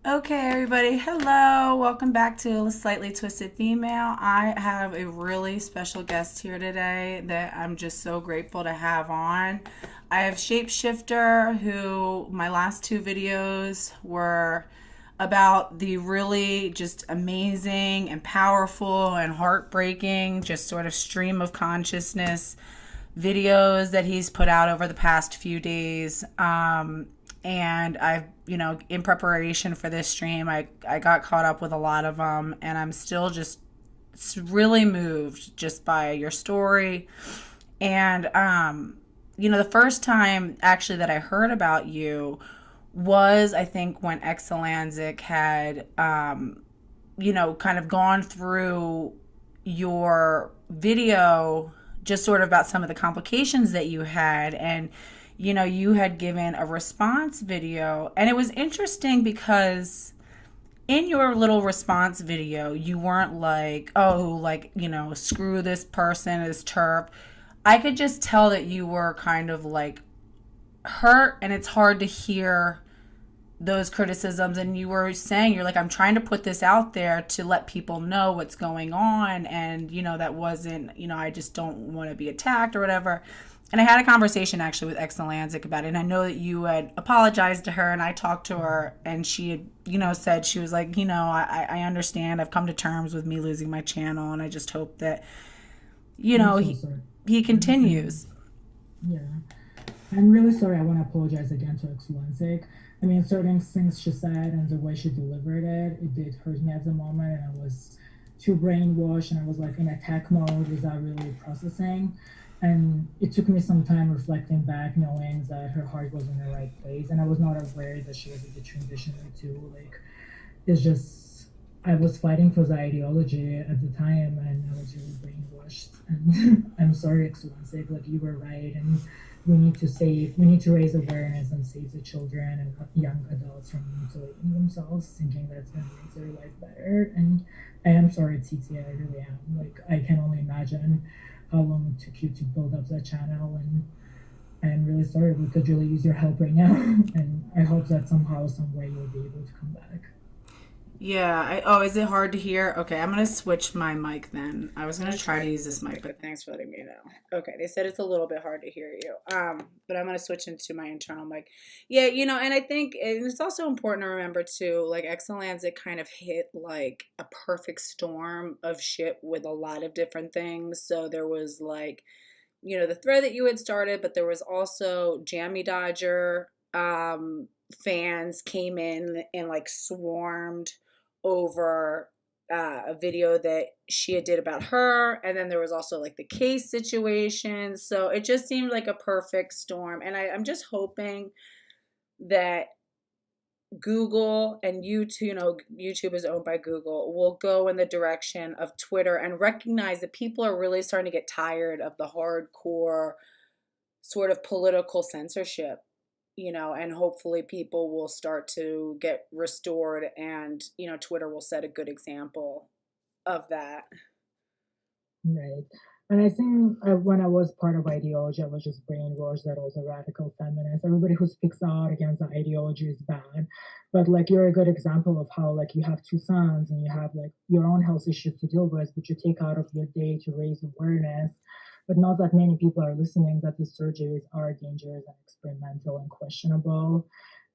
Okay, everybody, hello. Welcome back to Slightly Twisted Female. I have a really special guest here today that I'm just so grateful to have on. I have Shapeshifter, who my last two videos were about the really just amazing and powerful and heartbreaking, just sort of stream of consciousness videos that he's put out over the past few days. And I've, in preparation for this stream, I got caught up with a lot of them, and I'm still just really moved just by your story. And, the first time actually that I heard about you was, I think, when Exelanzic had, kind of gone through your video just sort of about some of the complications that you had. And you had given a response video, and it was interesting because in your little response video you weren't like, oh, like, screw this person, this turf. I could just tell that you were kind of like hurt, and it's hard to hear those criticisms. And you were saying, you're like, I'm trying to put this out there to let people know what's going on, and that wasn't, I just don't want to be attacked or whatever. And I had a conversation actually with Exelanzic about it, and I know that you had apologized to her, and I talked to her, and she had, said, she was like, I understand, I've come to terms with me losing my channel, and I just hope that, I'm so he sorry. I'm continues. yeah. I'm really sorry. I want to apologize again to Exulensic. I mean, certain things she said and the way she delivered it, it did hurt me at the moment, and I was too brainwashed, and I was like in attack mode without really processing. And it took me some time reflecting back, knowing that her heart was in the right place, and I was not aware that she was in the transition too. Like, it's just I was fighting for the ideology at the time, and I was really brainwashed. And I'm sorry, Excellency, like you were right, and we need to raise awareness and save the children and young adults from mutilating themselves, thinking that's going to make their life better. And I am sorry, Titi, I really am. Like, I can only imagine how long it took you to build up that channel, and I'm really sorry. We could really use your help right now, and I hope that somehow, some way, you'll be able to come back. Yeah. Oh, is it hard to hear? Okay, I'm gonna switch my mic then. I was gonna try to use this mic, but thanks for letting me know. Okay, they said it's a little bit hard to hear you. But I'm gonna switch into my internal mic. Yeah, and I think it's also important to remember too, like Excellence, it kind of hit like a perfect storm of shit with a lot of different things. So there was like, the thread that you had started, but there was also Jammy Dodger fans came in and like swarmed over a video that she had did about her, and then there was also like the case situation. So it just seemed like a perfect storm, and I'm just hoping that Google and YouTube, YouTube is owned by Google, will go in the direction of Twitter and recognize that people are really starting to get tired of the hardcore sort of political censorship, and hopefully people will start to get restored, and, Twitter will set a good example of that. Right. And I think when I was part of ideology, I was just brainwashed that I was a radical feminist. Everybody who speaks out against the ideology is bad. But like, you're a good example of how like you have two sons and you have like your own health issues to deal with, but you take out of your day to raise awareness. But not that many people are listening that the surgeries are dangerous and experimental and questionable,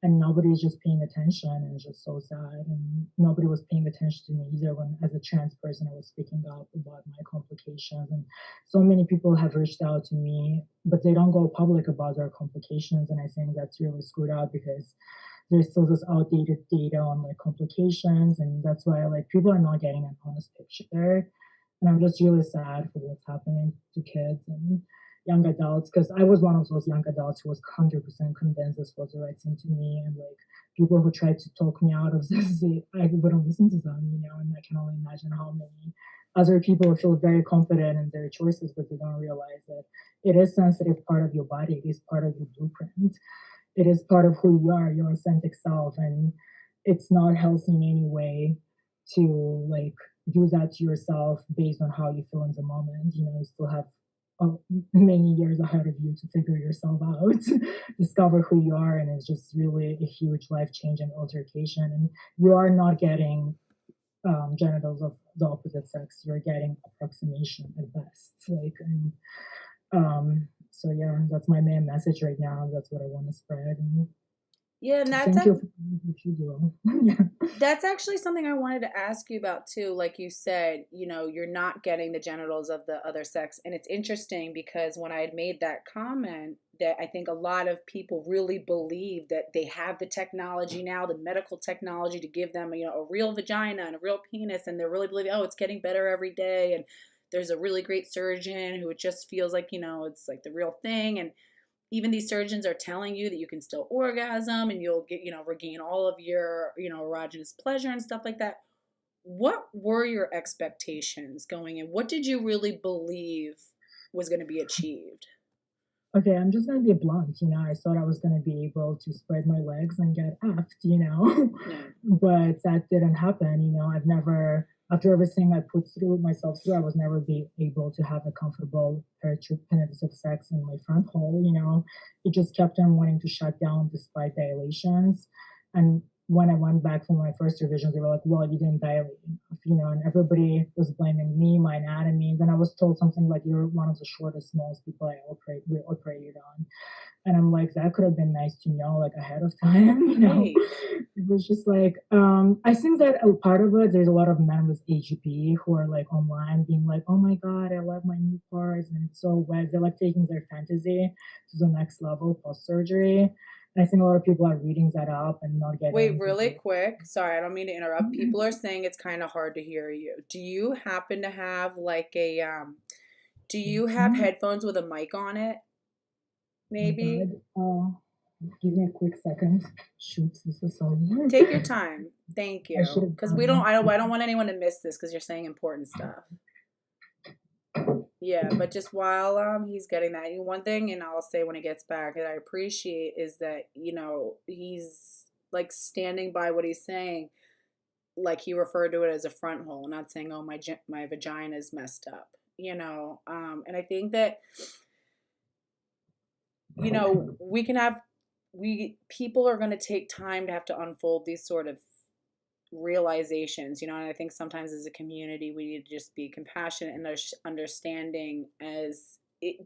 and nobody's just paying attention, and it's just so sad. And nobody was paying attention to me either when, as a trans person, I was speaking up about my complications. And so many people have reached out to me, but they don't go public about their complications, and I think that's really screwed up because there's still this outdated data on like complications, and that's why like people are not getting an honest picture. And I'm just really sad for what's happening to kids and young adults, because I was one of those young adults who was 100% convinced this was the right thing to me. And like people who tried to talk me out of this, I wouldn't listen to them, and I can only imagine how many other people feel very confident in their choices, but they don't realize that it is sensitive part of your body, it is part of your blueprint, it is part of who you are, your authentic self. And it's not healthy in any way to like do that to yourself based on how you feel in the moment. You still have many years ahead of you to figure yourself out, discover who you are, and it's just really a huge life changing altercation. And you are not getting genitals of the opposite sex; you're getting approximation at best. Like, and so yeah, that's my main message right now. That's what I want to spread. And Yeah, and thank you for what you do. Yeah. that's actually something I wanted to ask you about too. Like you said, you're not getting the genitals of the other sex. And it's interesting because when I had made that comment, that I think a lot of people really believe that they have the technology now, the medical technology to give them, a real vagina and a real penis. And they're really believing, oh, it's getting better every day. And there's a really great surgeon who it just feels like, it's like the real thing. And even these surgeons are telling you that you can still orgasm and you'll get, regain all of your, erogenous pleasure and stuff like that. What were your expectations going in? What did you really believe was going to be achieved? Okay, I'm just gonna be blunt. I thought I was gonna be able to spread my legs and get effed. Yeah. But that didn't happen. I've never, after everything I put through myself through, I was never be able to have a comfortable penetrative sex in my front hole. It just kept on wanting to shut down despite dilations. And when I went back for my first revisions, they were like, well, you didn't dilate enough, and everybody was blaming me, my anatomy. And then I was told something like, you're one of the shortest, smallest people we operated on. And I'm like, that could have been nice to know, like, ahead of time. Right. It was just like, I think that a part of it, there's a lot of men with HB who are like online being like, oh my God, I love my new parts and it's so wet. They're like taking their fantasy to the next level post surgery. And I think a lot of people are reading that up and not Wait, getting really the. quick. Sorry, I don't mean to interrupt. People are saying it's kind of hard to hear you. Do you happen to have like do you have Oh headphones with a mic on it? my Maybe? God. Give me a quick second. Shoot, this is so. Take your time. Thank I should you. have Because done I that. don't want anyone to miss this because you're saying important stuff. Yeah, but just while he's getting that, one thing, and I'll say when he gets back that I appreciate is that he's like standing by what he's saying, like he referred to it as a front hole, not saying oh my vagina is messed up, and I think that we can have we people are going to take time to have to unfold these sort of realizations, and I think sometimes as a community we need to just be compassionate and understanding as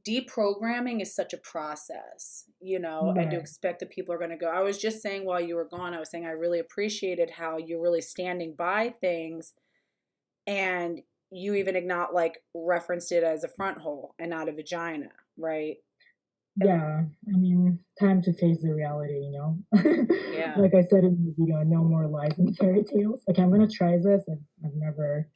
deprogramming is such a process, and to Right. expect that people are going to go. I was just saying while you were gone, I was saying I really appreciated how you're really standing by things, and you even not like referenced it as a front hole and not a vagina, right? And Yeah, I mean, time to face the reality. yeah. Like I said in the video, no more lies and fairy tales. Okay, I'm gonna try this. I've never,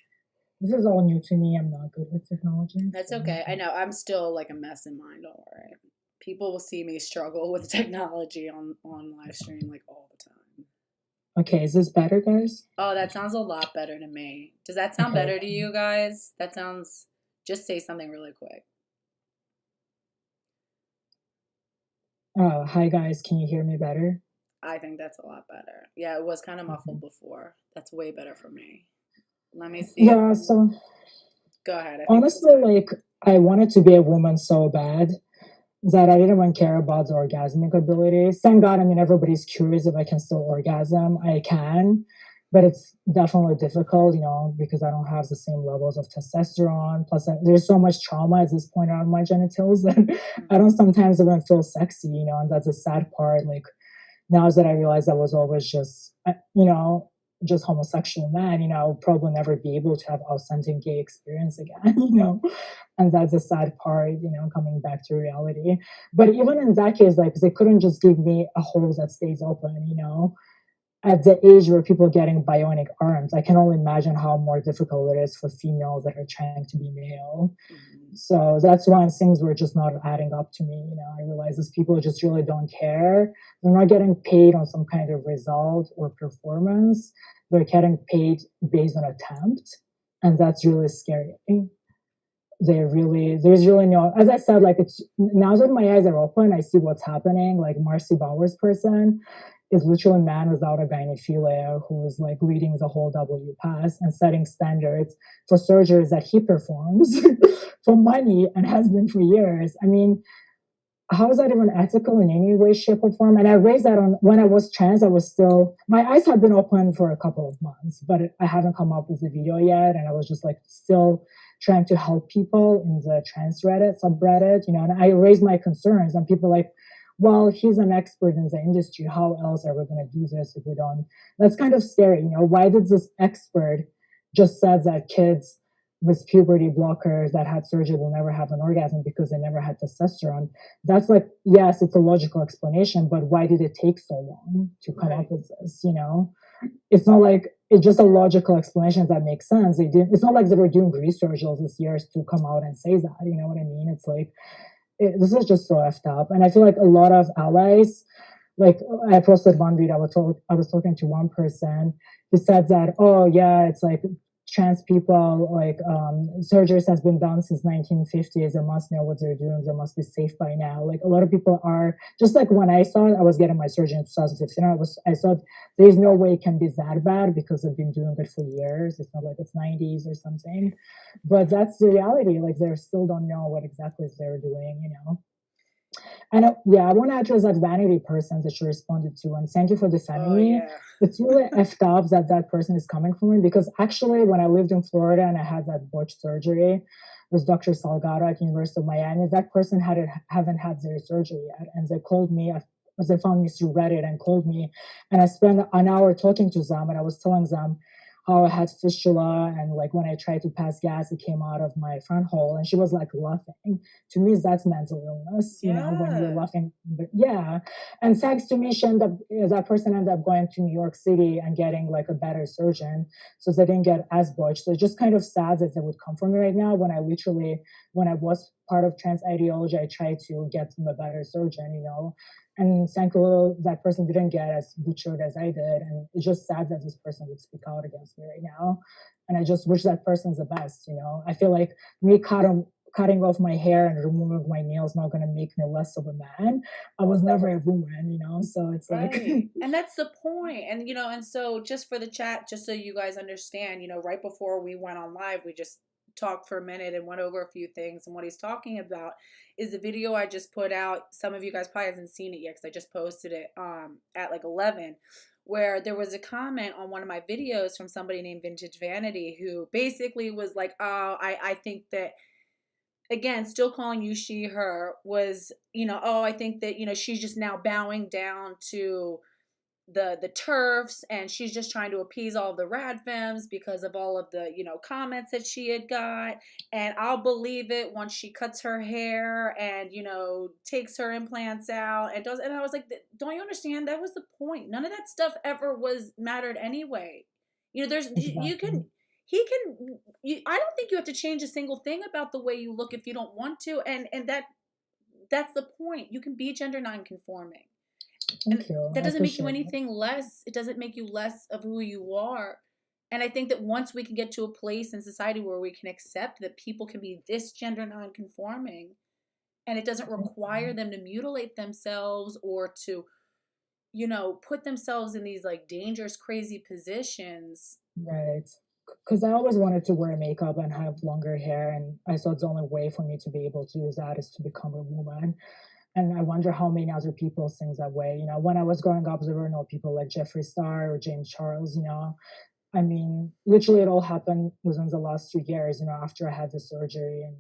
this is all new to me. I'm not good with technology. That's So, okay. I know I'm still like a mess in mind. Don't worry. People will see me struggle with technology on live stream like all the time. okay, is this better, guys? Oh, that sounds a lot better to me. Does that sound Okay. better to you guys? That sounds. Just say something really quick. Hi guys, can you hear me better? I think that's a lot better. Yeah, it was kind of muffled Okay. before. That's way better for me. Let me see if. Yeah, so Go ahead. I think that's honestly, good. like, I wanted to be a woman so bad that I didn't even care about the orgasmic abilities. Thank God, I mean, everybody's curious if I can still orgasm. I can, but it's definitely difficult, because I don't have the same levels of testosterone. Plus, there's so much trauma at this point on my genitals that I don't Mhm. sometimes even feel sexy, and that's a sad part. Like, now that I realize I was always just homosexual man, I'll probably never be able to have authentic gay experience again. And that's a sad part, coming back to reality. But even in that case, like, they couldn't just give me a hole that stays open. At the age where people are getting bionic arms, I can only imagine how more difficult it is for females that are trying to be male. Mhm. So that's why things were just not adding up to me. I realized these people just really don't care. They're not getting paid on some kind of result or performance. They're getting paid based on attempt. And that's really scary. There's really no, as I said, like, it's now that my eyes are open, I see what's happening. Like, Marcy Bauer's person is literally a man without a gynephilia who is like leading the whole W pass and setting standards for surgeries that he performs for money and has been for years. I mean, how is that even ethical in any way, shape, or form? And I raised that on when I was trans, I was still, my eyes had been open for a couple of months, but I haven't come up with a video yet. And I was just like still trying to help people in the trans Reddit subreddit, and I raised my concerns, and people like, well, he's an expert in the industry. How else are we going to do this if we don't? That's kind of scary. Why did this expert just said that kids with puberty blockers that had surgery will never have an orgasm because they never had testosterone? That's like, yes, it's a logical explanation, but why did it take so long to come up with this? It's not like it's just a logical explanation that makes sense. It's not like they were doing research all these years to come out and say that. You know what I mean? It's like this is just so effed up. And I feel like a lot of allies, like I posted one video, I was talking to one person who said that, oh yeah, it's like trans people, like surgeries has been done since 1950s. They must know what they're doing. They must be safe by now. Like a lot of people are just like when I saw it, I was getting my surgery in 2015. I thought there's no way it can be that bad because I've been doing it for years. It's not like it's 90s or something, but that's the reality. Like they still don't know what exactly they're doing. And yeah, I want to address that vanity person that you responded to, and thank you for defending me. Yeah. It's really effed up that that person is coming from me, because actually, when I lived in Florida and I had that botched surgery with Dr. Salgado at University of Miami, that person haven't had their surgery yet, and they called me. They found me through Reddit and called me, and I spent an hour talking to them, and I was telling them how I had fistula, and like when I tried to pass gas, it came out of my front hole, and she was like laughing. To me, that's mental illness, when you're laughing. But yeah, and thanks to me, that person ended up going to New York City and getting like a better surgeon, so they didn't get as butch. So it's just kind of sad that they would come for me right now when when I was part of trans ideology, I tried to get them a better surgeon. And thankfully, that person didn't get as butchered as I did. And it's just sad that this person would speak out against me right now. And I just wish that person's the best. I feel like me cutting off my hair and removing my nails not going to make me less of a man. I was never a woman. So it's like. Right. And that's the point. And so just for the chat, just so you guys understand, right before we went on live, we just talked for a minute and went over a few things. And what he's talking about is the video I just put out. Some of you guys probably haven't seen it yet because I just posted it at like 11, where there was a comment on one of my videos from somebody named Vintage Vanity who basically was like, oh, I think that, again, still calling you she, her, was, oh, I think that, she's just now bowing down to the turfs, and she's just trying to appease all the rad femmes because of all of the comments that she had got, and I'll believe it once she cuts her hair and takes her implants out and does. And I was like, don't you understand? That was the point. None of that stuff ever was mattered anyway. There's you can he can I don't think you have to change a single thing about the way you look if you don't want to, and that's the point. You can be gender nonconforming. And that doesn't make you anything less. It doesn't make you less of who you are. And I think that once we can get to a place in society where we can accept that people can be this gender nonconforming, and it doesn't require them to mutilate themselves or to, put themselves in these like dangerous, crazy positions. Right. Because I always wanted to wear makeup and have longer hair, and I thought the only way for me to be able to do that is to become a woman. And I wonder how many other people think that way. When I was growing up, there were no people like Jeffree Star or James Charles. I mean, literally it all happened within the last 2 years, after I had the surgery. And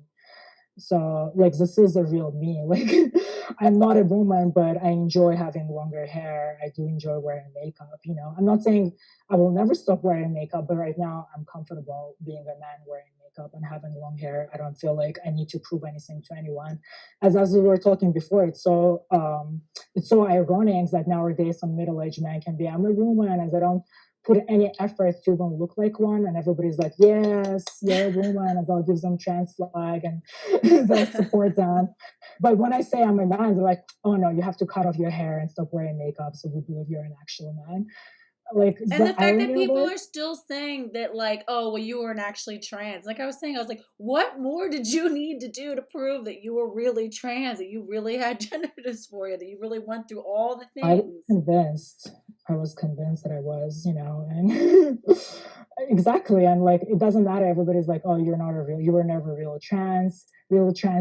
so, like, this is the real me. Like, I'm not a woman, but I enjoy having longer hair. I do enjoy wearing makeup. I'm not saying I will never stop wearing makeup, but right now I'm comfortable being a man wearing makeup and having long hair. I don't feel like I need to prove anything to anyone. As we were talking before, it's so ironic that nowadays some middle-aged men can be, I'm a woman, and they don't put any effort to even look like one, and everybody's like, yes, you're a woman, and they'll give them trans flag and they'll support them. But when I say I'm a man, they're like, oh no, you have to cut off your hair and stop wearing makeup so we believe you're an actual man. Like, and the fact that people are still saying that, like, oh, well, you weren't actually trans. Like I was saying, I was like, what more did you need to do to prove that you were really trans, that you really had gender dysphoria, that you really went through all the things? I was convinced that I was, and Exactly, and, like, it doesn't matter, everybody's like, "Oh, you're not a real you were never real trans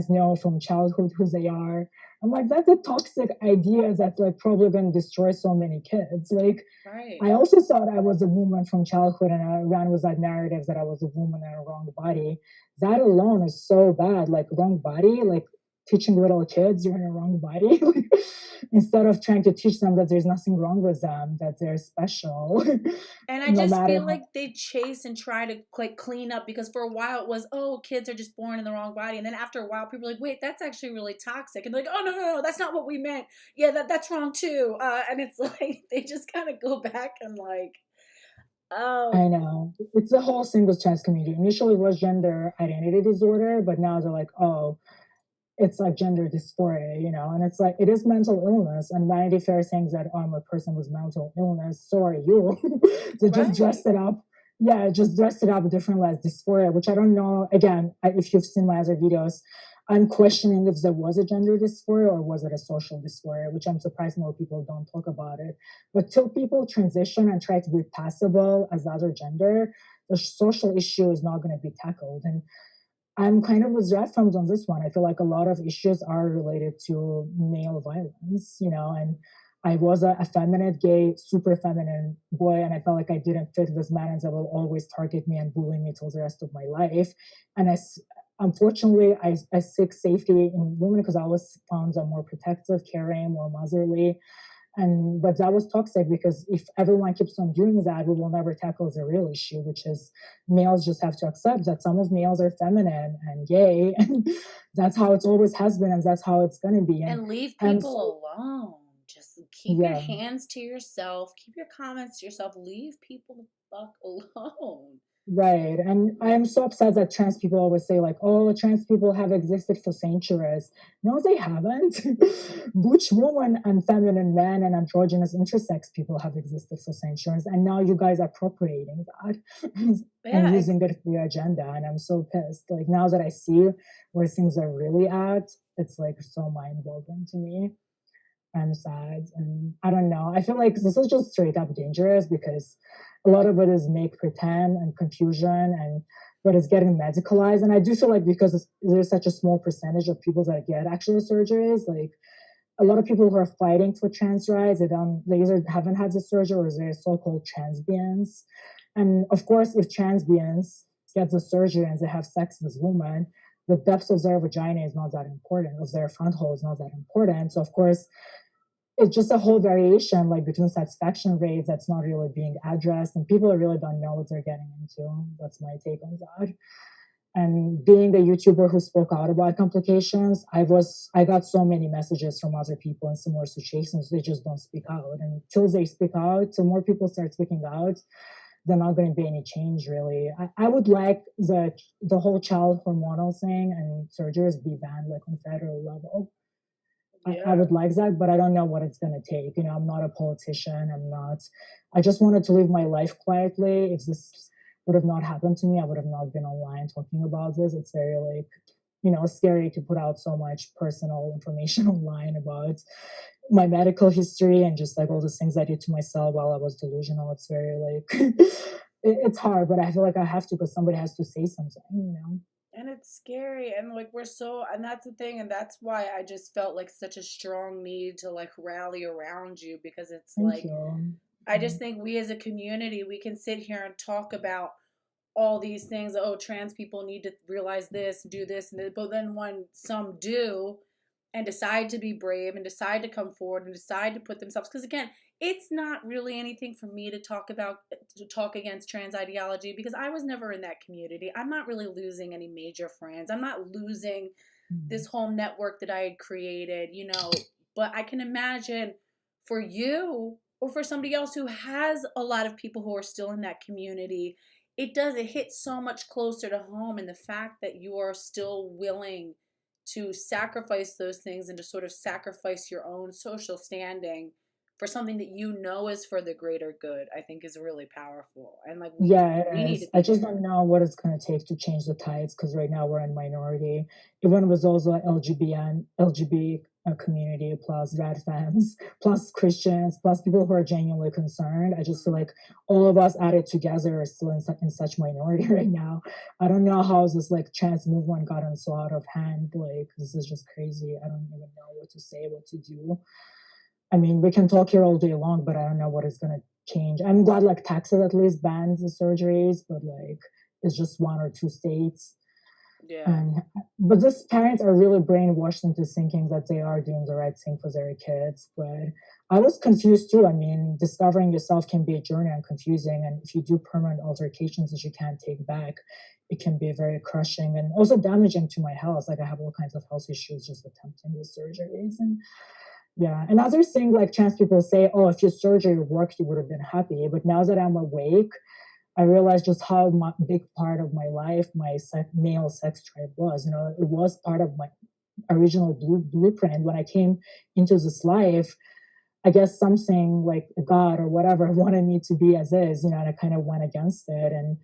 know from childhood who they are." I'm like, "That's a toxic idea that's, like, probably gonna destroy so many kids." Like, Right. I also thought I was a woman from childhood, and I ran with that narrative that I was a woman in a wrong body. That alone is so bad, like, wrong body, like, teaching little kids you're in a wrong body, like, instead of trying to teach them that there's nothing wrong with them, that they're special, And I no just matter feel how. like they chase and try to like clean up because for a while it was, oh, kids are just born in the wrong body. And then after a while, people are like, wait, that's actually really toxic. And they're like, oh, no, no, no, that's not what we meant. Yeah, that's wrong too. And it's like, they just kind of go back and like, oh, I know. It's the whole singles trans community. Initially, it was gender identity disorder, but now they're like, oh, it's like gender dysphoria, and it's like it is mental illness. And Vanity Fair saying that I'm a person with mental illness, so are you. They just right. dressed it up. Yeah, just dressed it up differently as dysphoria, which I don't know. Again, if you've seen my other videos, I'm questioning if there was a gender dysphoria or was it a social dysphoria, which I'm surprised more people don't talk about it. But till people transition and try to be passable as the other gender, the social issue is not going to be tackled. And I'm kind of with Ratfums on this one. I feel like a lot of issues are related to male violence, and I was a effeminate, gay, super feminine boy, and I felt like I didn't fit this man, and that will always target me and bully me till the rest of my life. And unfortunately, I seek safety in women because I was found I'm more protective, caring, more motherly, and but that was toxic because if everyone keeps on doing that, we will never tackle the real issue, which is males just have to accept that some of males are feminine and gay, and that's how it always has been, and that's how it's gonna be. And And leave I'm people so alone. Just keep your yeah. hands to yourself. Keep your comments to yourself. Leave people the fuck alone. Right. And I am so upset that trans people always say, like, oh, trans people have existed for centuries. No, they haven't. Butch woman and feminine men and androgynous intersex people have existed for centuries. And now you guys are appropriating that and Yeah, using it for your agenda. And I'm so pissed. Like, now that I see where things are really at, it's like so mind boggling to me. I'm sad. And I don't know. I feel like this is just straight up dangerous because a lot of it is make pretend and confusion and but it's getting medicalized. And I do feel like because there's such a small percentage of people that get actual surgeries, like a lot of people who are fighting for trans rights, they either haven't had the surgery or they're so-called transbians. And of course, if transbians get the surgery and they have sex with women, the depth of their vagina is not that important, of their front hole is not that important. So of course, it's just a whole variation like between satisfaction rates that's not really being addressed and people really don't know what they're getting into. That's my take on that. And being the YouTuber who spoke out about complications, I got so many messages from other people in similar situations. They just don't speak out. And until they speak out, till more people start speaking out, there's not going to be any change really. I would like the whole child hormonal thing and surgeries be banned like on federal level. I yeah. would like that, but I don't know what it's going to take. I'm not a politician. I just wanted to live my life quietly. If this would have not happened to me, I would have not been online talking about this. It's very like, scary to put out so much personal information online about my medical history and just like all the things I did to myself while I was delusional. It's very like, it's hard, but I feel like I have to because somebody has to say something. And it's scary. And like, and that's the thing. And that's why I just felt like such a strong need to like rally around you because it's Thank like, you. I just think we as a community, we can sit here and talk about all these things. Oh, trans people need to realize this, do this, and this. But then when some do and decide to be brave and decide to come forward and decide to put themselves, because again, it's not really anything for me to talk about, to talk against trans ideology because I was never in that community. I'm not really losing any major friends. I'm not losing this Mhm. whole network that I had created. But I can imagine for you or for somebody else who has a lot of people who are still in that community, it hits so much closer to home. And the fact that you are still willing to sacrifice those things and to sort of sacrifice your own social standing for something that you know is for the greater good, I think is really powerful. And like Yeah, we it need to is. I be just don't there. know what it's going to take to change the tides because right now we're in minority. Even with also LGBT, community plus red fans plus Christians plus people who are genuinely concerned. I just feel like all of us added together are still in such minority right now. I don't know how this like trans movement gotten so out of hand. Like this is just crazy. I don't even know what to say, what to do. I mean, we can talk here all day long, but I don't know what is gonna change. I'm glad like Texas at least bans the surgeries, but like it's just one or two states. Yeah. And but these parents are really brainwashed into thinking that they are doing the right thing for their kids. But I was confused too. I mean, discovering yourself can be a journey and confusing. And if you do permanent altercations that you can't take back, it can be very crushing and also damaging to my health. Like I have all kinds of health issues just attempting the surgeries. And yeah, another thing like trans people say, oh, if your surgery worked, you would have been happy. But now that I'm awake, I realized just how big part of my life my male sex drive was. You know, it was part of my original blueprint when I came into this life. I guess something like God or whatever wanted me to be as is, you know, and I kind of went against it. And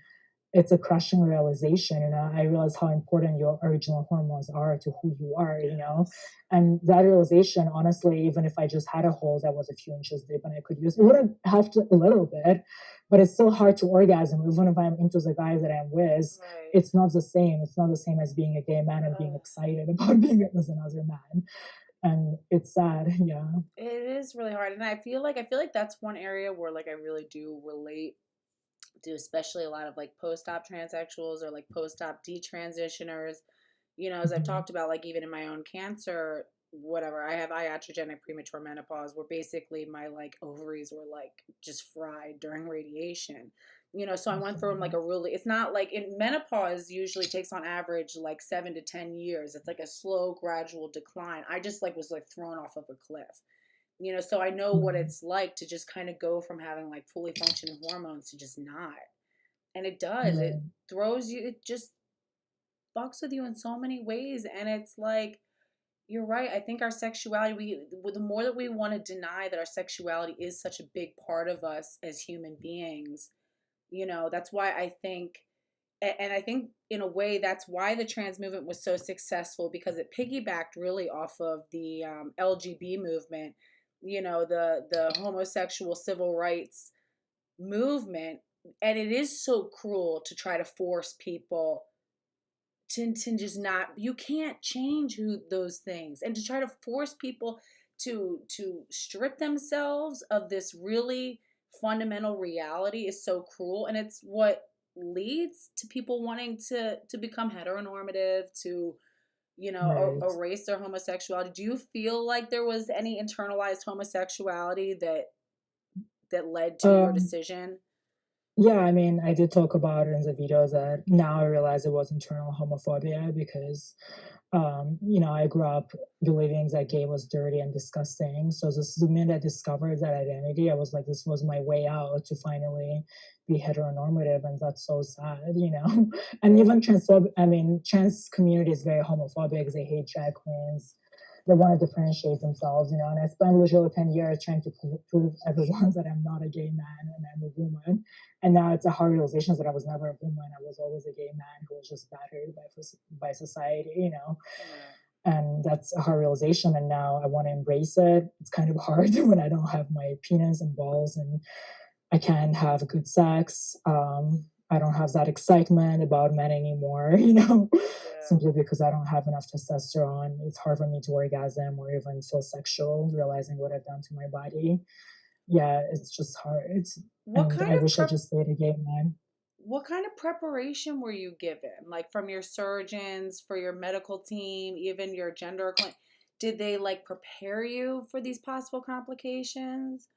it's a crushing realization. You know, I realize how important your original hormones are to who you are, you know. Yes. And that realization, honestly, even if I just had a hole that was a few inches deep and I could use it, would have helped a little bit, but it's still hard to orgasm. Even if I'm into the guys that I'm with, Right. it's not the same. It's not the same as being a gay man and being excited about being with another man. And it's sad, yeah. It is really hard, and I feel like that's one area where like I really do relate to, especially a lot of like post-op transsexuals or like post-op detransitioners. As I've Mhm. talked about, like even in my own cancer, whatever, I have iatrogenic premature menopause, where basically my like ovaries were like just fried during radiation. So I I'm went through like sorry. a really, it's not like in menopause usually takes on average like 7 to 10 years. It's like a slow, gradual decline. I just like was like thrown off of a cliff. So I know what Mhm. it's like to just kind of go from having like fully functioning hormones to just not. And it does. It Right. throws you, it just fucks with you in so many ways. And it's like, you're right. I think our sexuality, the more that we want to deny that our sexuality is such a big part of us as human beings, that's why I think, and I think in a way that's why the trans movement was so successful, because it piggybacked really off of the LGB movement, the homosexual civil rights movement. And it is so cruel to try to force people to just not, you can't change who those things, and to try to force people to strip themselves of this really fundamental reality is so cruel. And it's what leads to people wanting to become heteronormative, to Right. erase their homosexuality. Do you feel like there was any internalized homosexuality that led to your Um, decision? Yeah, I mean, I did talk about it in the videos that now I realize it was internal homophobia because, you know, I grew up believing that gay was dirty and disgusting. So the minute I discovered that identity, I was like, this was my way out to finally be heteronormative, and that's so sad, you know. And even I mean, trans community is very homophobic. They hate drag queens. They want to differentiate themselves, you know. And I spent literally 10 years trying to prove everyone that I'm not a gay man and I'm a woman. And now it's a hard realization that I was never a woman. I was always a gay man who was just battered by society, you know. Yeah. And that's a hard realization. And now I want to embrace it. It's kind of hard when I don't have my penis and balls and I can't have good sex. I don't have that excitement about men anymore, you know, Yeah. simply because I don't have enough testosterone. It's hard for me to orgasm or even feel sexual, realizing what I've done to my body. Yeah, it's just hard. what And kind I of wish I prep just stayed a gay man. What kind of preparation were you given? Like from your surgeons, for your medical team, even your gender clinic? Did they like prepare you for these possible complications?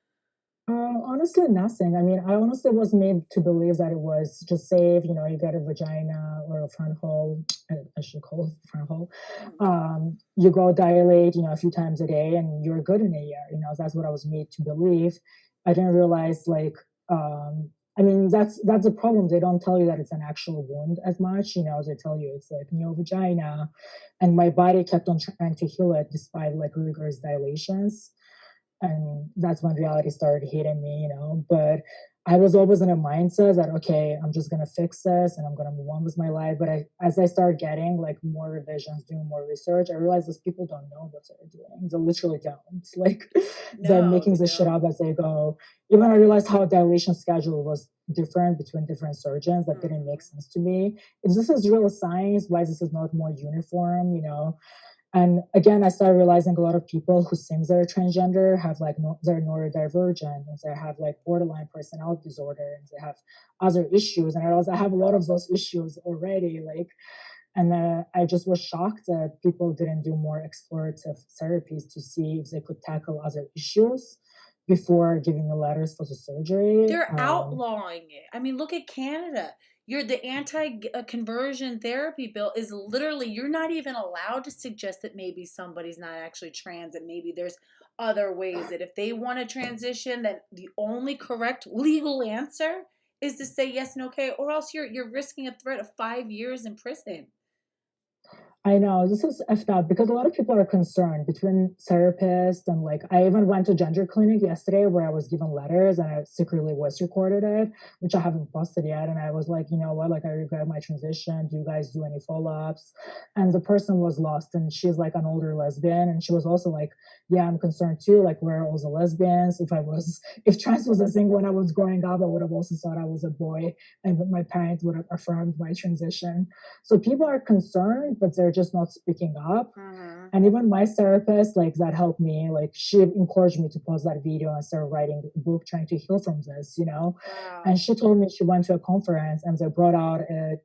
Honestly, nothing. I mean, I honestly was made to believe that it was just safe. You know, you get a vagina or a front hole. I should call it front hole. Mm. You go dilate, you know, a few times a day, and you're good in a year. You know, that's what I was made to believe. I didn't realize, like, I mean, that's a problem. They don't tell you that it's an actual wound as much. You know, they tell you it's like new vagina, and my body kept on trying to heal it despite like rigorous dilations, and that's when reality started hitting me, you know. But I was always in a mindset that, okay, I'm just gonna fix this and I'm gonna move on with my life. But as I start getting like more revisions, doing more research, I realize those people don't know what they're doing. They literally don't. Like they're No, making they this shit don't. up as they go. Even I realized how dilation schedule was different between different surgeons. That didn't make Mhm. sense to me. If this is real science, why this is not more uniform, you know? And again, I started realizing a lot of people who think they're transgender have like no, they're neurodivergent, and they have like borderline personality disorder, and they have other issues. And I realized I have a lot of those issues already. Like, and I just was shocked that people didn't do more explorative therapies to see if they could tackle other issues before giving the letters for the surgery. They're outlawing it. I mean, look at Canada. You're the anti-conversion therapy bill is literally you're not even allowed to suggest that maybe somebody's not actually trans and maybe there's other ways that if they want to transition that the only correct legal answer is to say yes and okay or else you're risking a threat of 5 years in prison. I know this is effed up because a lot of people are concerned between therapists and like I even went to gender clinic yesterday where I was given letters and I secretly voice recorded it, which I haven't posted yet. And I was like, you know what, like I regret my transition. Do you guys do any follow-ups? And the person was lost and she's like an older lesbian. And she was also like, yeah, I'm concerned too. Like, where are all the lesbians? If trans was a thing when I was growing up, I would have also thought I was a boy and my parents would have affirmed my transition. So people are concerned, but they're just not speaking up. Mhm. And even my therapist, like that helped me. Like she encouraged me to post that video and start writing a book, trying to heal from this, you know. And Wow. she told me she went to a conference and they brought out a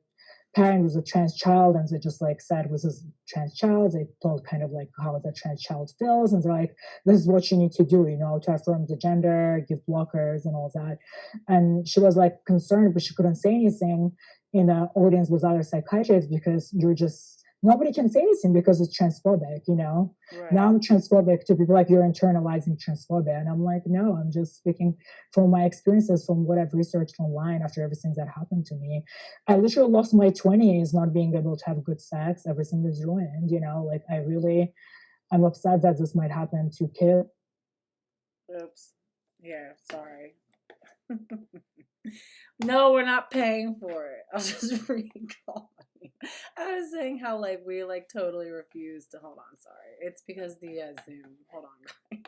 parent with a trans child and they just like said with this trans child they told kind of like how the trans child feels and they're like this is what you need to do, you know, to affirm the gender, give blockers and all that. And she was like concerned but she couldn't say anything in an audience with other psychiatrists because you're just nobody can say anything because it's transphobic, you know. Now Right. I'm transphobic to people like you're internalizing transphobia and I'm like no, I'm just speaking from my experiences from what I've researched online after everything that happened to me. I literally lost my 20s not being able to have good sex. Everything is ruined, you know? Like, I'm upset that this might happen to kids. Oops. Yeah, sorry. No, we're not paying for it. I'll just recall. I was saying how like we like totally refuse to hold on. Sorry, it's because the Zoom. Hold on, guys.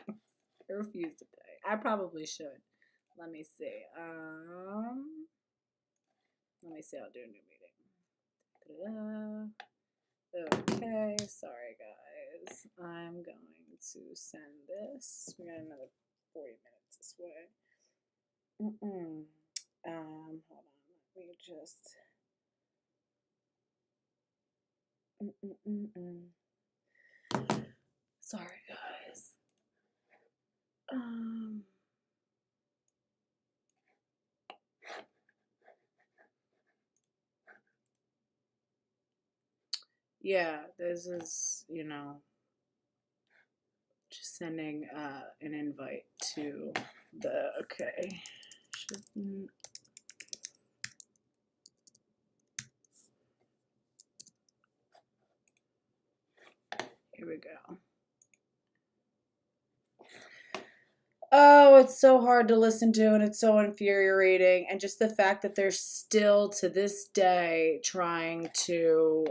I refuse to pay. I probably should. Let me see. Let me see. I'll do a new meeting. Ta-da. Okay, sorry guys. I'm going to send this. We got another 40 minutes this way. Hold on. Let me just. Mm-mm-mm-mm. Sorry, guys. Um, yeah, this is, just sending an invite to the, okay. Shouldn't, here we go. Oh, it's so hard to listen to and it's so infuriating. And just the fact that they're still to this day trying to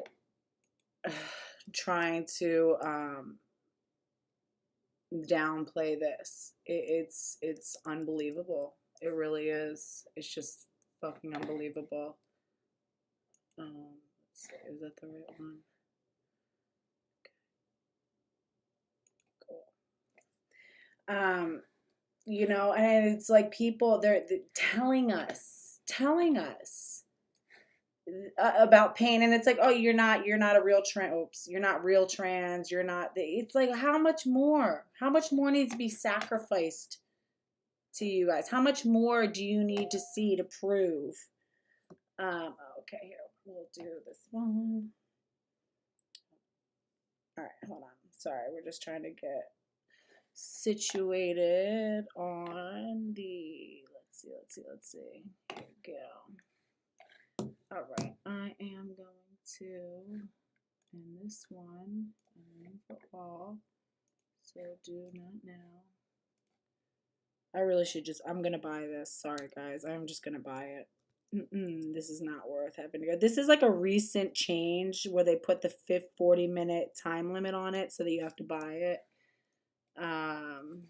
downplay this. It's unbelievable. It really is. It's just fucking unbelievable. Let's see, is that the right one? Cool. And it's like people they're telling us about pain, and it's like, oh, you're not a real trans. Oops, you're not real trans. You're not. It's like how much more? How much more needs to be sacrificed to you guys? How much more do you need to see to prove? Okay, here we'll do this one. All right, hold on. Sorry, we're just trying to get situated on the. Let's see. Here we go. All right, I am going to in this one and for all. So do not now. I really should just. I'm gonna buy this. Sorry, guys. I'm just gonna buy it. This is not worth having to go. This is like a recent change where they put the 40-minute time limit on it so that you have to buy it. Um,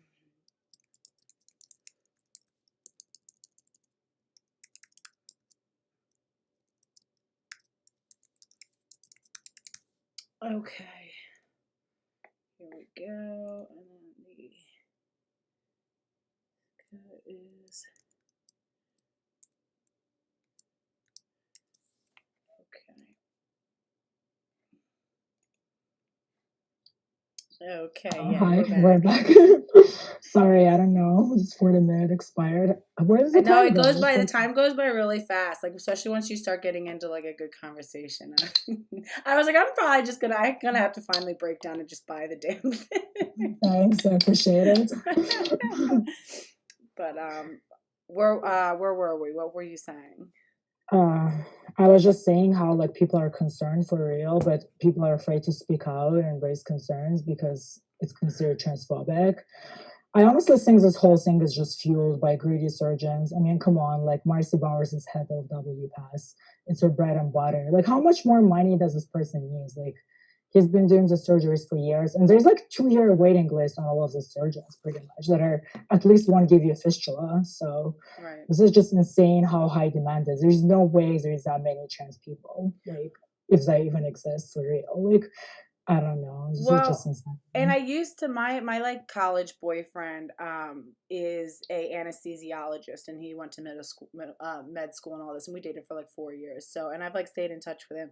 okay. Here we go. And then the cut is okay. Okay, yeah, Hi, we're we're back. back. Sorry, I don't know. This 40-minute expired. Where does I the know time it go? goes by, the time goes by really fast, like especially once you start getting into like a good conversation. I was like, I'm gonna have to finally break down and just buy the damn thing. Thanks, I appreciate it. But where were we? What were you saying? Uh, I was just saying how like people are concerned for real, but people are afraid to speak out and raise concerns because it's considered transphobic. I honestly think this whole thing is just fueled by greedy surgeons. I mean, come on, like Marcy Bowers is head of WPAS. It's her bread and butter. Like, how much more money does this person need? Like, he's been doing the surgeries for years, and there's like 2 year waiting list on all of the surgeons, pretty much, that are at least one give you a fistula. So Right. this is just insane how high demand is. There's no way there's that many trans people, like if they even exist for real. Like, I don't know. This is just Well, insane. and I used to my like college boyfriend is a anesthesiologist, and he went to med school and all this, and we dated for like 4 years. So, and I've like stayed in touch with him.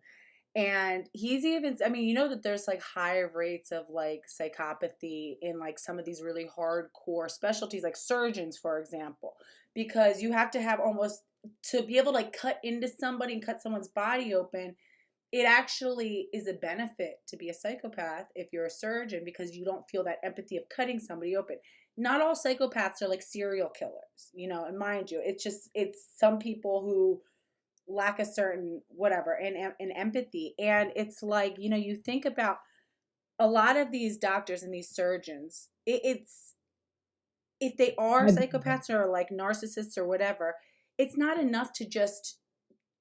And he's even, I mean, you know that there's like high rates of like psychopathy in like some of these really hardcore specialties, like surgeons, for example, because you have to have almost to be able to like cut into somebody and cut someone's body open. It actually is a benefit to be a psychopath if you're a surgeon because you don't feel that empathy of cutting somebody open. Not all psychopaths are like serial killers, you know, and mind you, it's some people who lack a certain whatever and empathy. And it's like, you know, you think about a lot of these doctors and these surgeons, it's if they are I, psychopaths or like narcissists or whatever, it's not enough to just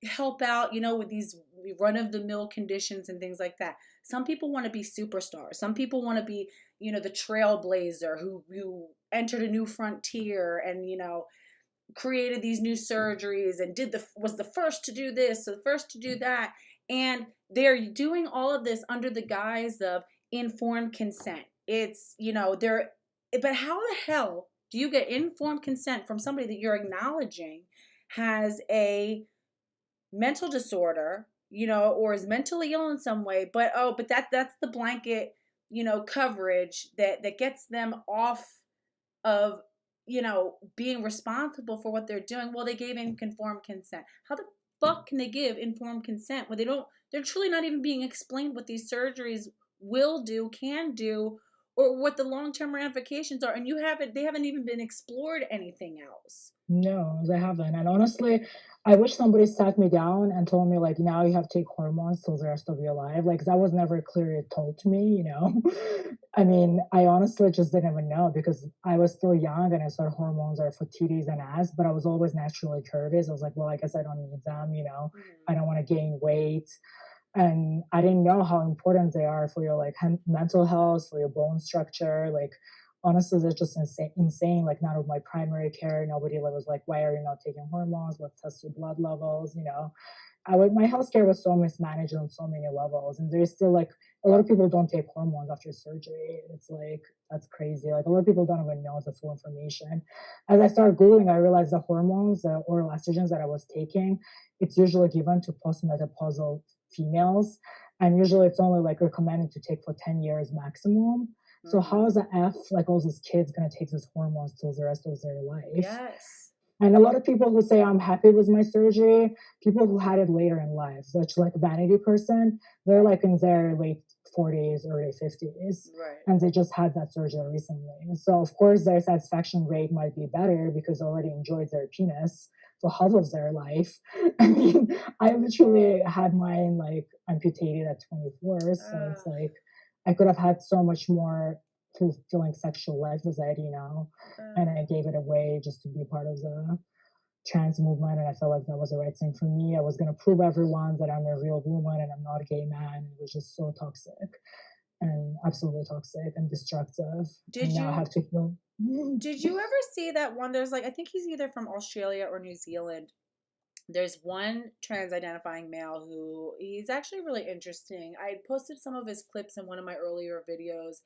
help out, you know, with these run of the mill conditions and things like that. Some people want to be superstars. Some people want to be, you know, the trailblazer who entered a new frontier and, you know, created these new surgeries and was the first to do this, so the first to do that. And they're doing all of this under the guise of informed consent. It's, you know, they're but how the hell do you get informed consent from somebody that you're acknowledging has a mental disorder, you know, or is mentally ill in some way, but but that's the blanket, you know, coverage that gets them off of, you know, being responsible for what they're doing. Well, they gave informed consent. How the fuck can they give informed consent when they're truly not even being explained what these surgeries will do, can do, or what the long-term ramifications are, and they haven't even been explored anything else. no, they haven't. And honestly, I wish somebody sat me down and told me like now you have to take hormones till the rest of your life. Like that was never clearly told to me, you know. I mean, I honestly just didn't even know because I was still young and I thought hormones are for titties and ass, but I was always naturally curvy. So I was like, well, I guess I don't need them, you know. I don't want to gain weight. And I didn't know how important they are for your like mental health, for your bone structure. Like honestly, they're just insane. Like none of my primary care, nobody was like, why are you not taking hormones? Let's test your blood levels. You know, my healthcare was so mismanaged on so many levels, and there's still like a lot of people don't take hormones after surgery. It's like that's crazy. Like a lot of people don't even know the full information. As I started googling, I realized the hormones, the oral estrogens that I was taking, it's usually given to postmenopausal females, and usually it's only like recommended to take for 10 years maximum. So how is the F like all these kids gonna take these hormones till the rest of their life? Yes. And a lot of people who say I'm happy with my surgery, people who had it later in life, such like vanity person, they're like in their late 40s, early 50s, Right. and they just had that surgery recently. So of course their satisfaction rate might be better because they already enjoyed their penis for half of their life. I mean, I literally had mine like amputated at 24, so it's like I could have had so much more fulfilling sexual life as I do now. And I gave it away just to be part of the trans movement. And I felt like that was the right thing for me. I was going to prove everyone that I'm a real woman and I'm not a gay man. It was just so toxic and absolutely toxic and destructive. And Did now I you have to feel. did you ever see that one? There's like, I think he's either from Australia or New Zealand. There's one trans identifying male who he's actually really interesting. I had posted some of his clips in one of my earlier videos,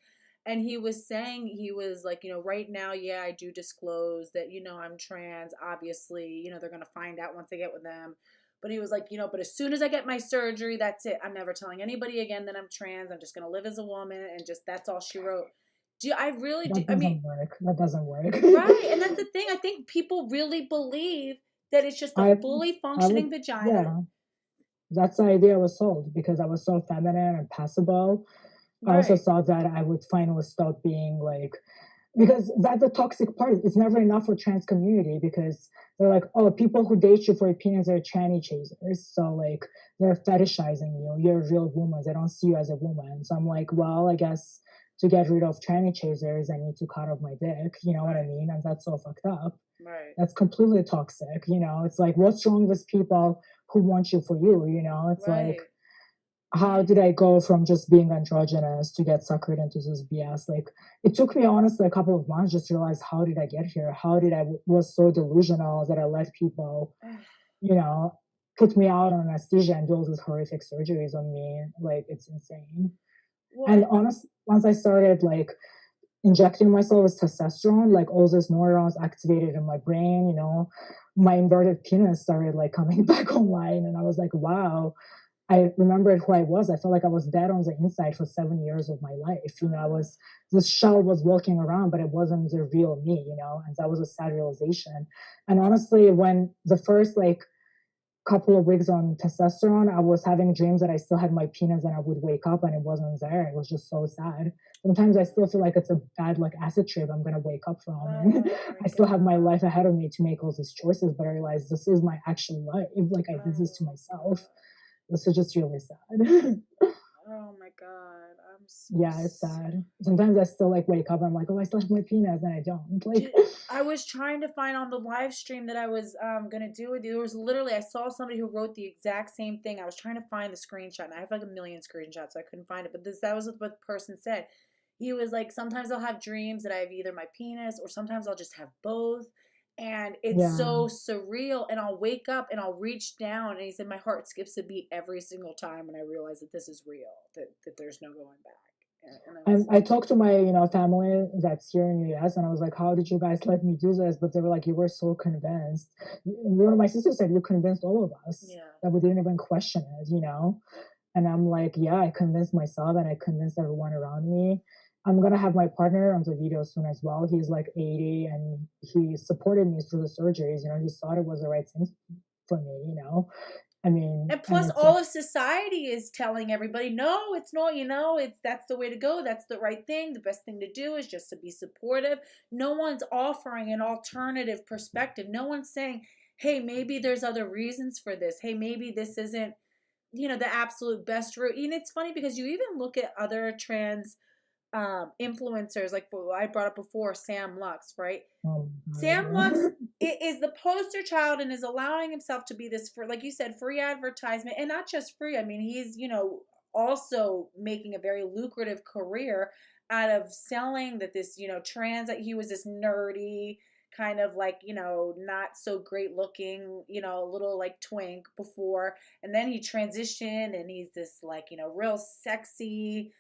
and he was saying, he was like, right now, yeah, I do disclose that, I'm trans. Obviously, they're going to find out once I get with them. But he was like, but as soon as I get my surgery, that's it. I'm never telling anybody again that I'm trans. I'm just going to live as a woman, and just that's all she wrote. I really do? That I mean, doesn't work. That doesn't work. right. And that's the thing. I think people really believe that it's just a I fully I would functioning vagina. yeah. That's the idea I was sold because I was so feminine and passable. I also Right. thought that I would finally stop being like, because that's the toxic part. It's never enough for trans community because they're like, oh, people who date you for your penis are tranny chasers. So like they're fetishizing you. You're a real woman. They don't see you as a woman. So I'm like, well, I guess to get rid of tranny chasers, I need to cut off my dick. You know what I Right. mean? And that's so fucked up. Right. That's completely toxic. It's like, what's wrong with people who want you for you? It's like, Right. how did I go from just being androgynous to get suckered into this BS? Like, it took me honestly a couple of months just to realize how did I get here? How did I was so delusional that I let people, you know, put me out on anesthesia and do all these horrific surgeries on me? Like, it's insane. Well, And honestly, once I started like injecting myself with testosterone, like all those neurons activated in my brain, my inverted penis started like coming back online, and I was like, wow, I remembered who I was. I felt like I was dead on the inside for 7 years of my life. I was this shell was walking around, but it wasn't the real me, and that was a sad realization. And honestly, when the first like couple of weeks on testosterone, I was having dreams that I still had my penis and I would wake up and it wasn't there. It was just so sad. Sometimes I still feel like it's a bad like acid trip I'm gonna wake up from. And oh my I still have my God. life ahead of me to make all these choices, but I realize this is my actual life. Like I did this to Oh myself. This is just really sad. God. Oh my God. I'm so Yeah, it's sad. Sometimes I still like wake up and I'm like, oh, I still have my penis and I don't. Like I was trying to find on the live stream that I was gonna do with you. There was literally, I saw somebody who wrote the exact same thing. I was trying to find the screenshot, and I have like a million screenshots, so I couldn't find it. But that was what the person said. He was like, sometimes I'll have dreams that I have either my penis, or sometimes I'll just have both, and it's yeah. so surreal. And I'll wake up and I'll reach down, and he said my heart skips a beat every single time, and I realize that this is real, that there's no going back. And I was And I talked to my, family that's here in the US, and I was like, how did you guys let me do this? But they were like, you were so convinced. One of my sisters said, you convinced all of us yeah. that we didn't even question it. And I'm like, yeah, I convinced myself and I convinced everyone around me. I'm gonna have my partner on the video soon as well. He's like 80 and he supported me through the surgeries. He thought it was the right thing for me. I mean, And and plus, it's all of society is telling everybody, no, it's not, it's that's the way to go. That's the right thing. The best thing to do is just to be supportive. No one's offering an alternative perspective. No one's saying, hey, maybe there's other reasons for this. Hey, maybe this isn't, the absolute best route. And it's funny because you even look at other trans influencers, like what I brought up before, Sam Lux, right? oh Sam my Lux god. is the poster child and is allowing himself to be this, for, like you said, free advertisement, and not just free. I mean, he's also making a very lucrative career out of selling that this trans, that he was this nerdy kind of like not so great looking little like twink before, and then he transitioned and he's this like real sexy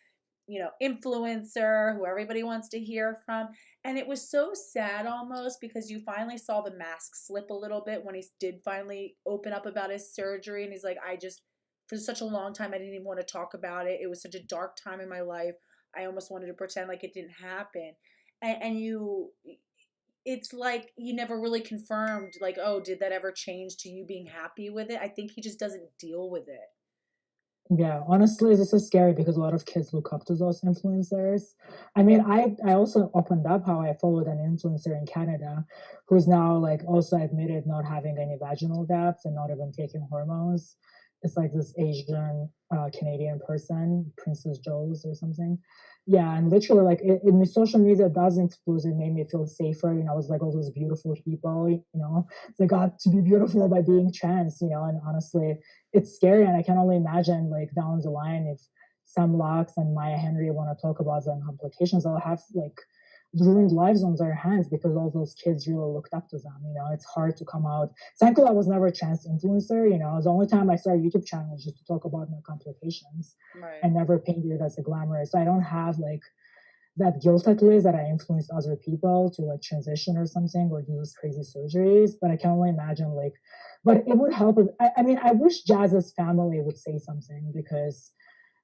influencer who everybody wants to hear from. And it was so sad almost because you finally saw the mask slip a little bit when he did finally open up about his surgery. And he's like, for such a long time, I didn't even want to talk about it. It was such a dark time in my life. I almost wanted to pretend like it didn't happen. And it's like you never really confirmed, like, oh, did that ever change to you being happy with it? I think he just doesn't deal with it. Yeah, honestly, this is scary because a lot of kids look up to those influencers. I mean, I also opened up how I followed an influencer in Canada who's now like also admitted not having any vaginal depth and not even taking hormones. It's like this Asian Canadian person, Princess Joe's or something. Yeah, and literally, like, social media does influence. It made me feel safer. You know, it's like all those beautiful people. You know, they got to be beautiful by being trans. You know, and honestly, it's scary, and I can only imagine like down the line if Sam Locks and Maya Henry want to talk about the complications. They'll have like ruined lives on their hands because all those kids really looked up to them. You know, it's hard to come out. Thankfully, I was never a trans influencer. You know, the only time I started a YouTube channel was just to talk about my complications Right. and never painted it as a glamorous. So I don't have like that guilt at least that I influenced other people to like transition or something or do those crazy surgeries. But I can only imagine like, but it would help. I mean, I wish Jazz's family would say something because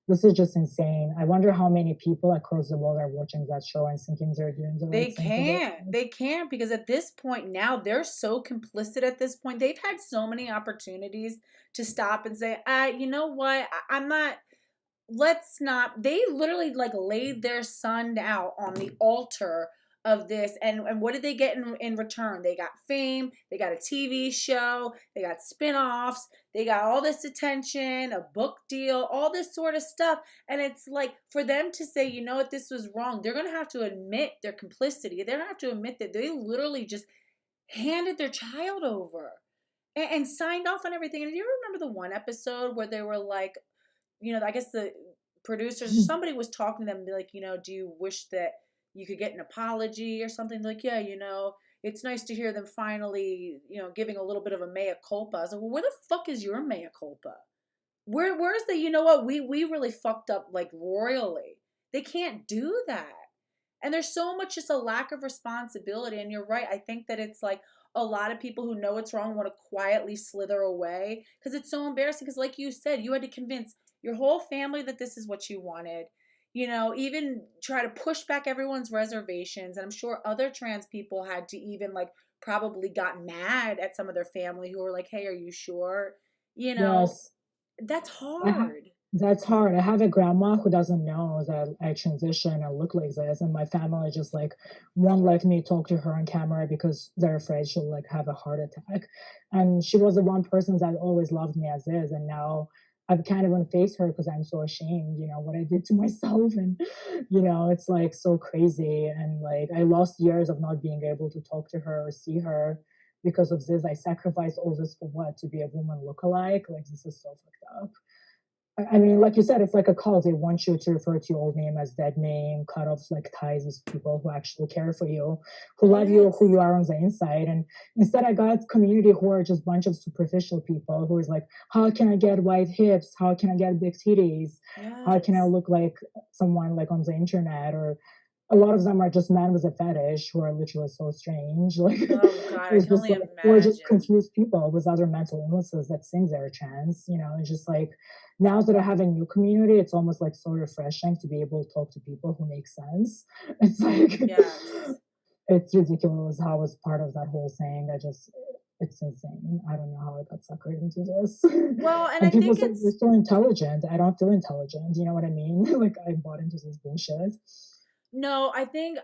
this is just insane. I wonder how many people across the world are watching that show and thinking they're doing the right They thing for their can't. They can't because at this point now they're so complicit at this point. They've had so many opportunities to stop and say, you know what? I'm not, let's not. They literally like laid their son out on the altar of this. And what did they get in return? They got fame, they got a TV show, they got spin-offs, they got all this attention, a book deal, all this sort of stuff. And it's like for them to say, you know what, this was wrong, they're gonna have to admit their complicity. They're gonna have to admit that they literally just handed their child over and signed off on everything. And do you remember the one episode where they were like, you know, I guess the producers or somebody was talking to them, be like, you know, do you wish that you could get an apology or something? Like, yeah, you know, it's nice to hear them finally, you know, giving a little bit of a mea culpa. I was like, well, where the fuck is your mea culpa? Where's the, you know what, we really fucked up like royally. They can't do that. And there's so much just a lack of responsibility. And you're right. I think that it's like a lot of people who know it's wrong want to quietly slither away because it's so embarrassing. Because, like you said, you had to convince your whole family that this is what you wanted. You know, even try to push back everyone's reservations. And I'm sure other trans people had to even like probably got mad at some of their family who were like, hey, are you sure? You know, Yes, that's I ha- hard. that's hard. I have a grandma who doesn't know that I transition and look like this, and my family just like won't let me talk to her on camera because they're afraid she'll like have a heart attack. And she was the one person that always loved me as is, and now I can't even face her because I'm so ashamed. You know what I did to myself, and you know it's like so crazy. And like I lost years of not being able to talk to her or see her because of this. I sacrificed all this for what? To be a woman look-alike? Like this is so fucked up. I mean, like you said, it's like a cult. They want you to refer to your old name as dead name, cut off like ties with people who actually care for you, who love you, who Yes. you are on the inside. And instead, I got community who are just a bunch of superficial people who is like, how can I get white hips? How can I get big titties? How can I Yes. look like someone like on the internet? Or a lot of them are just men with a fetish who are literally so strange. Like Oh God, I it's can just only like or just imagine. confused people with other mental illnesses that think they're trans. You know, it's just like now that I have a new community, it's almost like so refreshing to be able to talk to people who make sense. It's like Yes. it's ridiculous how it's part of that whole thing. It's insane. I don't know how I got suckered into this. Well, and I And people think say you're it's so intelligent. I don't feel intelligent. You know what I mean? Like I bought into this bullshit. no, I think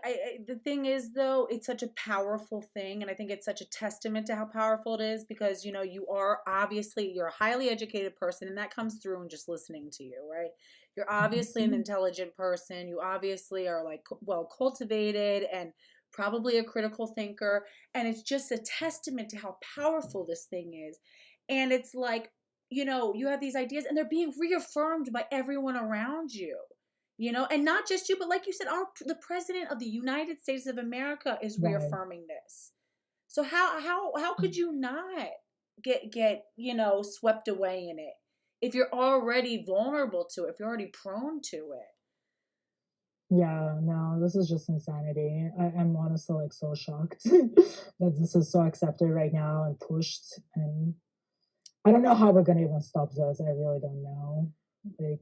the thing is though, it's such a powerful thing, and I think it's such a testament to how powerful it is because you know you are obviously you're a highly educated person, and that comes through in just listening to you, right? You're Yes. obviously an intelligent person. You obviously are like well cultivated and probably a critical thinker, and it's just a testament to how powerful this thing is. And it's like you know you have these ideas, and they're being reaffirmed by everyone around you. You know, and not just you, but like you said, the president of the United States of America is Right. reaffirming this. So how could you not get you know swept away in it if you're already vulnerable to it, if you're already prone to it? Yeah, no, this is just insanity. I'm honestly like so shocked that this is so accepted right now and pushed. And I don't know how we're gonna even stop this. I really don't know. Like,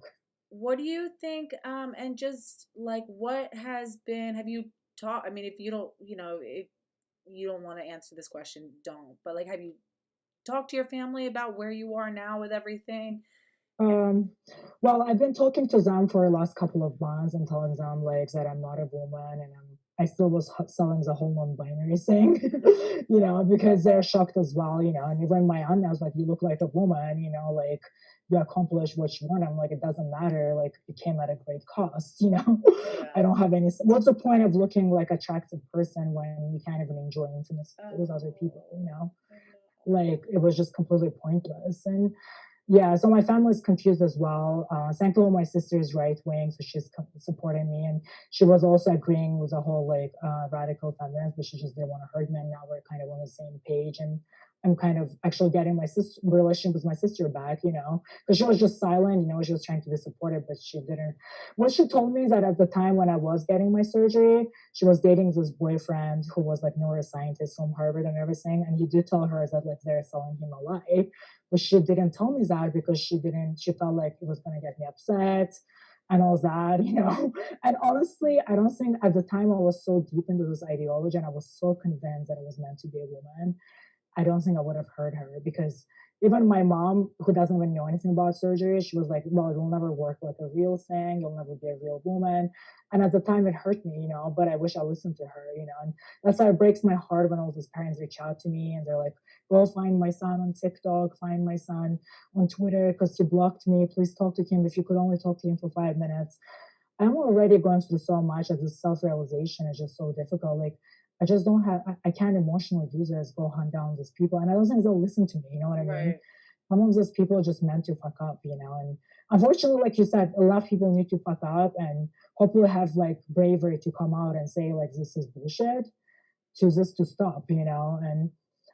What do you think? And just like what has been? Have you taught? I mean, if you don't, you know, if you don't want to answer this question, don't. But like, have you talked to your family about where you are now with everything? um, well, I've been talking to them for the last couple of months and telling them like that I'm not a woman and I still was selling the whole non-binary thing, you know, because they're shocked as well, you know. And even my aunt was like, "You look like a woman," you know, like you accomplish what you want. I'm like, it doesn't matter. Like, it came at a great cost, you know? Yeah. I don't have any, what's the point of looking like attractive person when you can't even enjoy intimacy with other people, you know? I know. Like, it was just completely pointless. And yeah, so my family's confused as well. Thankfully, my sister is right wing, so she's supporting me, and she was also agreeing with the whole like radical feminist, but she just didn't want to hurt me. And now we're kind of on the same page, and I'm kind of actually getting my sister relationship with my sister back, you know, because she was just silent, you know, she was trying to be supportive, but she didn't. What she told me is that at the time when I was getting my surgery, she was dating this boyfriend who was like neuroscientist from Harvard and everything, and he did tell her that like they're selling him a lie, but she didn't tell me that because she felt like it was going to get me upset and all that, you know. And honestly, I don't think at the time I was so deep into this ideology and I was so convinced that it was meant to be a woman. I don't think I would have heard her because even my mom, who doesn't even know anything about surgery, she was like, well, you'll never work like a real thing. You'll never be a real woman. And at the time, it hurt me, you know, but I wish I listened to her, you know. And that's why it breaks my heart when all these parents reach out to me and they're like, go find my son on TikTok, find my son on Twitter because he blocked me. Please talk to him. If you could only talk to him for 5 minutes. I'm already going through so much of this self realization is just so difficult. Like, I just don't have, I can't emotionally do this, go hunt down these people. And I don't think they'll listen to me. You know what I mean? Right. Some of those people are just meant to fuck up, you know? And unfortunately, like you said, a lot of people need to fuck up and hopefully have like bravery to come out and say, like, this is bullshit, to this to stop, you know? And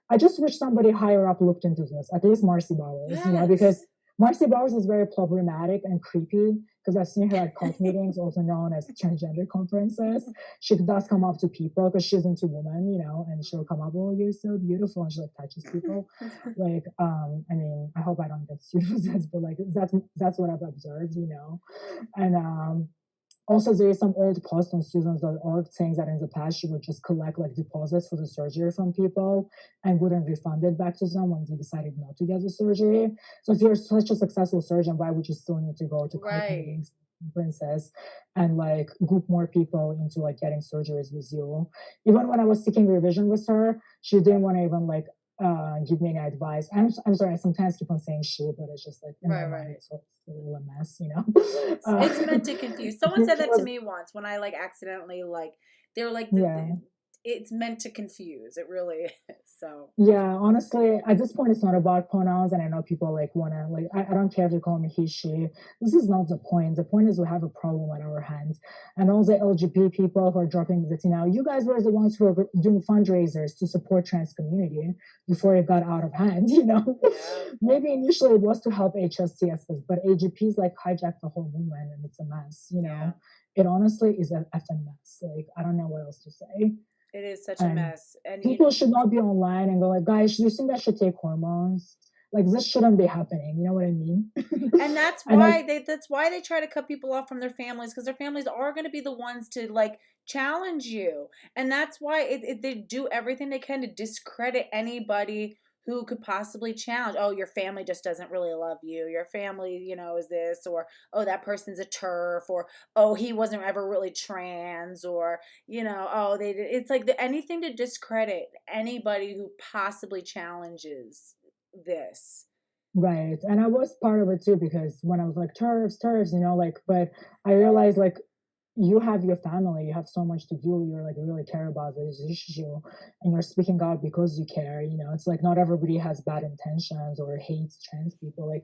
I just wish somebody higher up looked into this, at least Marcy Bowers, you know, because Yes. Marcy Bowers is very problematic and creepy because I've seen her at cult meetings, also known as transgender conferences. She does come up to people because she's into women, you know, and she'll come up, oh, you're so beautiful, and she like touches people. Like, I mean, I hope I don't get sued for this, but like that's what I've observed, you know. And also, there is some old post on Susan's.org saying that in the past she would just collect like deposits for the surgery from people and wouldn't refund it back to them when they decided not to get the surgery. So if you're such a successful surgeon, why would you still need to go to cult Right. meetings, princess, and like group more people into like getting surgeries with you? Even when I was seeking revision with her, she didn't want to even like give me any advice. I'm sorry, I sometimes keep on saying she, but it's just like in my Right, mind, right. it's a little a mess, you know. It's meant to confuse. Someone said She that to was, me once when I like accidentally like they're like yeah. it's meant to confuse. It really is. So Yeah, honestly, at this point, it's not about pronouns, and I know people like wanna like. I don't care if you call me he, she. This is not the point. The point is we have a problem on our hands, and all the LGBT people who are dropping the thing now. You guys were the ones who were doing fundraisers to support trans community before it got out of hand. You know, yeah. maybe initially it was to help HSCSs, but AGPs like hijacked the whole movement, and it's a mess. You Yeah. know, it honestly is a effing mess. Like I don't know what else to say. It is such a And mess. And you people should not be online and go like, guys, do you think I should take hormones? Like this shouldn't be happening. You know what I mean? and And I that's why they try to cut people off from their families because their families are going to be the ones to like challenge you. And that's why they do everything they can to discredit anybody who could possibly challenge. Oh, your family just doesn't really love you. Your family, you know, is this, or oh, that person's a turf, or oh, he wasn't ever really trans, or you know, oh, they did. It's like anything to discredit anybody who possibly challenges this. right. And I was part of it too because when I was like turfs, you know, like but I realized like you have your family, you have so much to do, you're like really care about this issue and you're speaking out because you care, you know. It's like not everybody has bad intentions or hates trans people. Like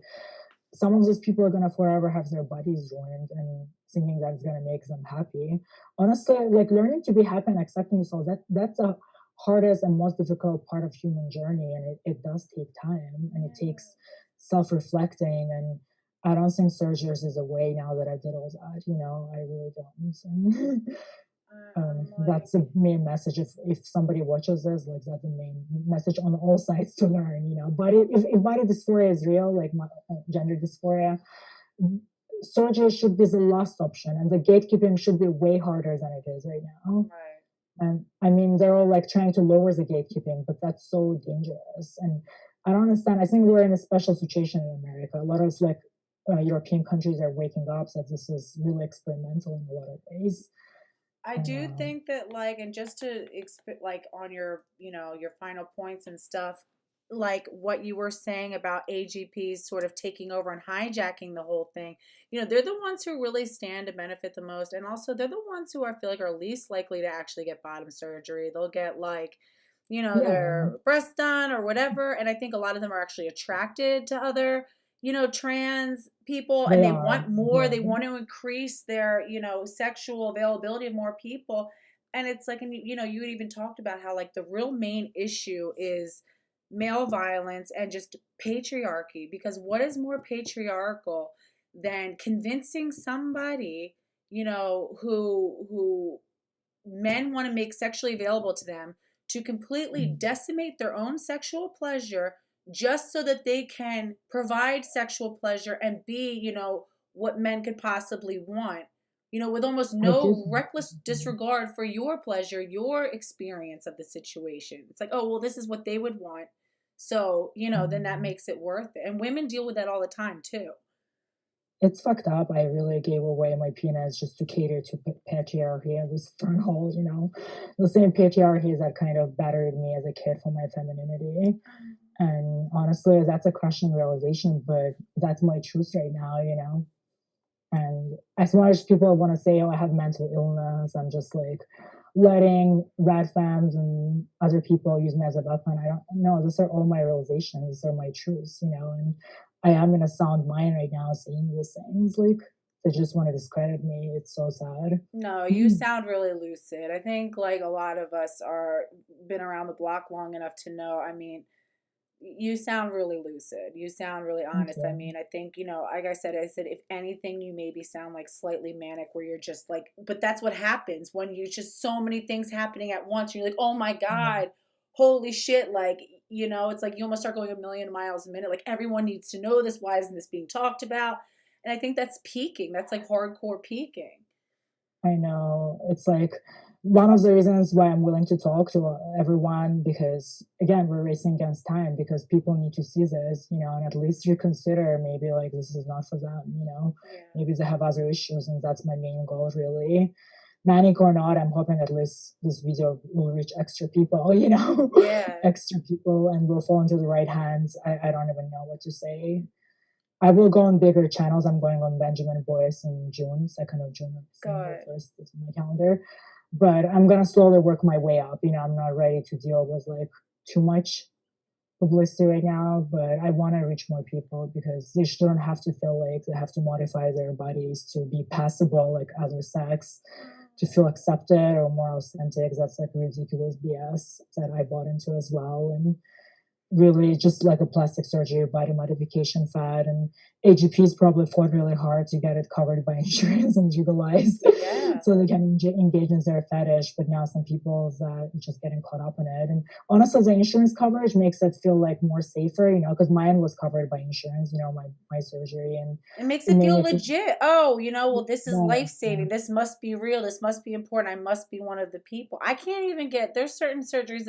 some of those people are gonna forever have their bodies ruined and thinking that's gonna make them happy. Honestly, like learning to be happy and accepting yourself, that's the hardest and most difficult part of human journey. And it does take time and it takes self-reflecting. And I don't think surgeries is a way now that I did all that, you know, I really don't. I'm That's like, the main message. If somebody watches this, like that's the main message on all sides to learn, you know. But if body dysphoria is real, like gender dysphoria, surgery should be the last option, and the gatekeeping should be way harder than it is right now. right. And I mean, they're all like trying to lower the gatekeeping, but that's so dangerous. And I don't understand. I think we're in a special situation in America. A lot of like European countries are waking up that this is really experimental in a lot of ways. I And do think that like, and just to like on your, you know, your final points and stuff. like what you were saying about AGPs sort of taking over and hijacking the whole thing, they're the ones who really stand to benefit the most. And also, they're the ones who I feel like are least likely to actually get bottom surgery. They'll get like, Yeah, their breasts done or whatever. And I think a lot of them are actually attracted to other, trans people, and they they are. want more. Yeah. They want to increase their, sexual availability of more people. And it's like, and you had even talked about how like the real main issue is male violence and just patriarchy, because what is more patriarchal than convincing somebody, who men want to make sexually available to them, to completely Mm. decimate their own sexual pleasure just so that they can provide sexual pleasure and be, what men could possibly want, with almost I did. no reckless disregard for your pleasure, your experience of the situation. It's like, oh, well, this is what they would want. So, then that um, makes it worth it. And women deal with that all the time too. It's fucked up. I really gave away my penis just to cater to patriarchy. It was fernhold, the same patriarchy that kind of battered me as a kid for my femininity. And honestly, that's a crushing realization, but that's my truth right now. And as much as people want to say, oh, I have mental illness, I'm just like letting rat fams and other people use me as a weapon. I don't know. These are all my realizations. These are my truths. And I am in a sound mind right now saying these things. Like, they just want to discredit me. It's so sad. No, you sound really lucid. I think like a lot of us are been around the block long enough to know. I mean, you sound really lucid. You sound really Thank honest. I you. mean, I think, like I said, if anything, you maybe sound like slightly manic where you're just like, but that's what happens when you just so many things happening at once. You're like, oh my Yeah. God, holy shit. Like, it's like you almost start going a million miles a minute. Like everyone needs to know this. Why isn't this being talked about? And I think that's peaking. That's like hardcore peaking. I know. It's like one of the reasons why I'm willing to talk to everyone because, again, we're racing against time because people need to see this, and at least reconsider maybe like this is not for them. Yeah. Maybe they have other issues, and that's my main goal, really. Manic or not, I'm hoping at least this video will reach extra people, Yeah. extra people, and will fall into the right hands. I don't even know what to say. I will go on bigger channels. I'm going on Benjamin Boyce in June, 2nd of June, December Good. 1st. It's on my calendar. But I'm gonna slowly work my way up. I'm not ready to deal with like too much publicity right now, but I want to reach more people because they shouldn't have to feel like they have to modify their bodies to be passable like other sex, to feel accepted or more authentic. That's like ridiculous BS that I bought into as well. And really just like a plastic surgery, body modification fad, and AGPs probably fought really hard to get it covered by insurance and legalized Yeah. so they can engage in their fetish. But now some people that just getting caught up in it. And honestly, the insurance coverage makes it feel like more safer, because mine was covered by insurance, my surgery, and It makes it it made feel me feel, legit. Oh, well, this is yeah, life saving. This must be real. This must be important. I must be one of the people. I can't even get, there's certain surgeries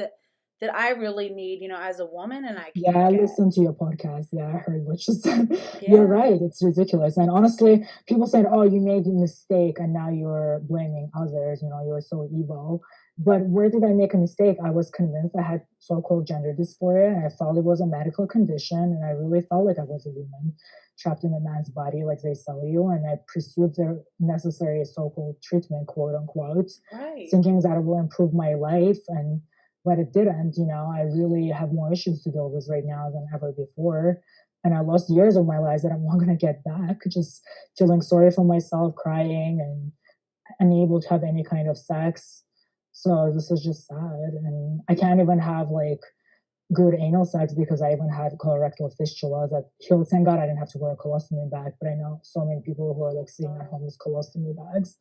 that I really need, as a woman, and I yeah, can't I get. listened to your podcast. Yeah, I heard what you said. You're Yeah. right. It's ridiculous. And honestly, people said, oh, you made a mistake and now you're blaming others, you're so evil. But where did I make a mistake? I was convinced I had so called gender dysphoria and I thought it was a medical condition. And I really felt like I was a woman trapped in a man's body, like they sell you. And I pursued the necessary so called treatment, quote unquote, Right. thinking that it will improve my life. And but it didn't. I really have more issues to deal with right now than ever before. And I lost years of my life that I'm not going to get back, just feeling sorry for myself, crying, and unable to have any kind of sex. So this is just sad. And I can't even have like good anal sex because I even had colorectal fistula that healed. Thank God I didn't have to wear a colostomy bag, but I know so many people who are like sitting at home with colostomy bags.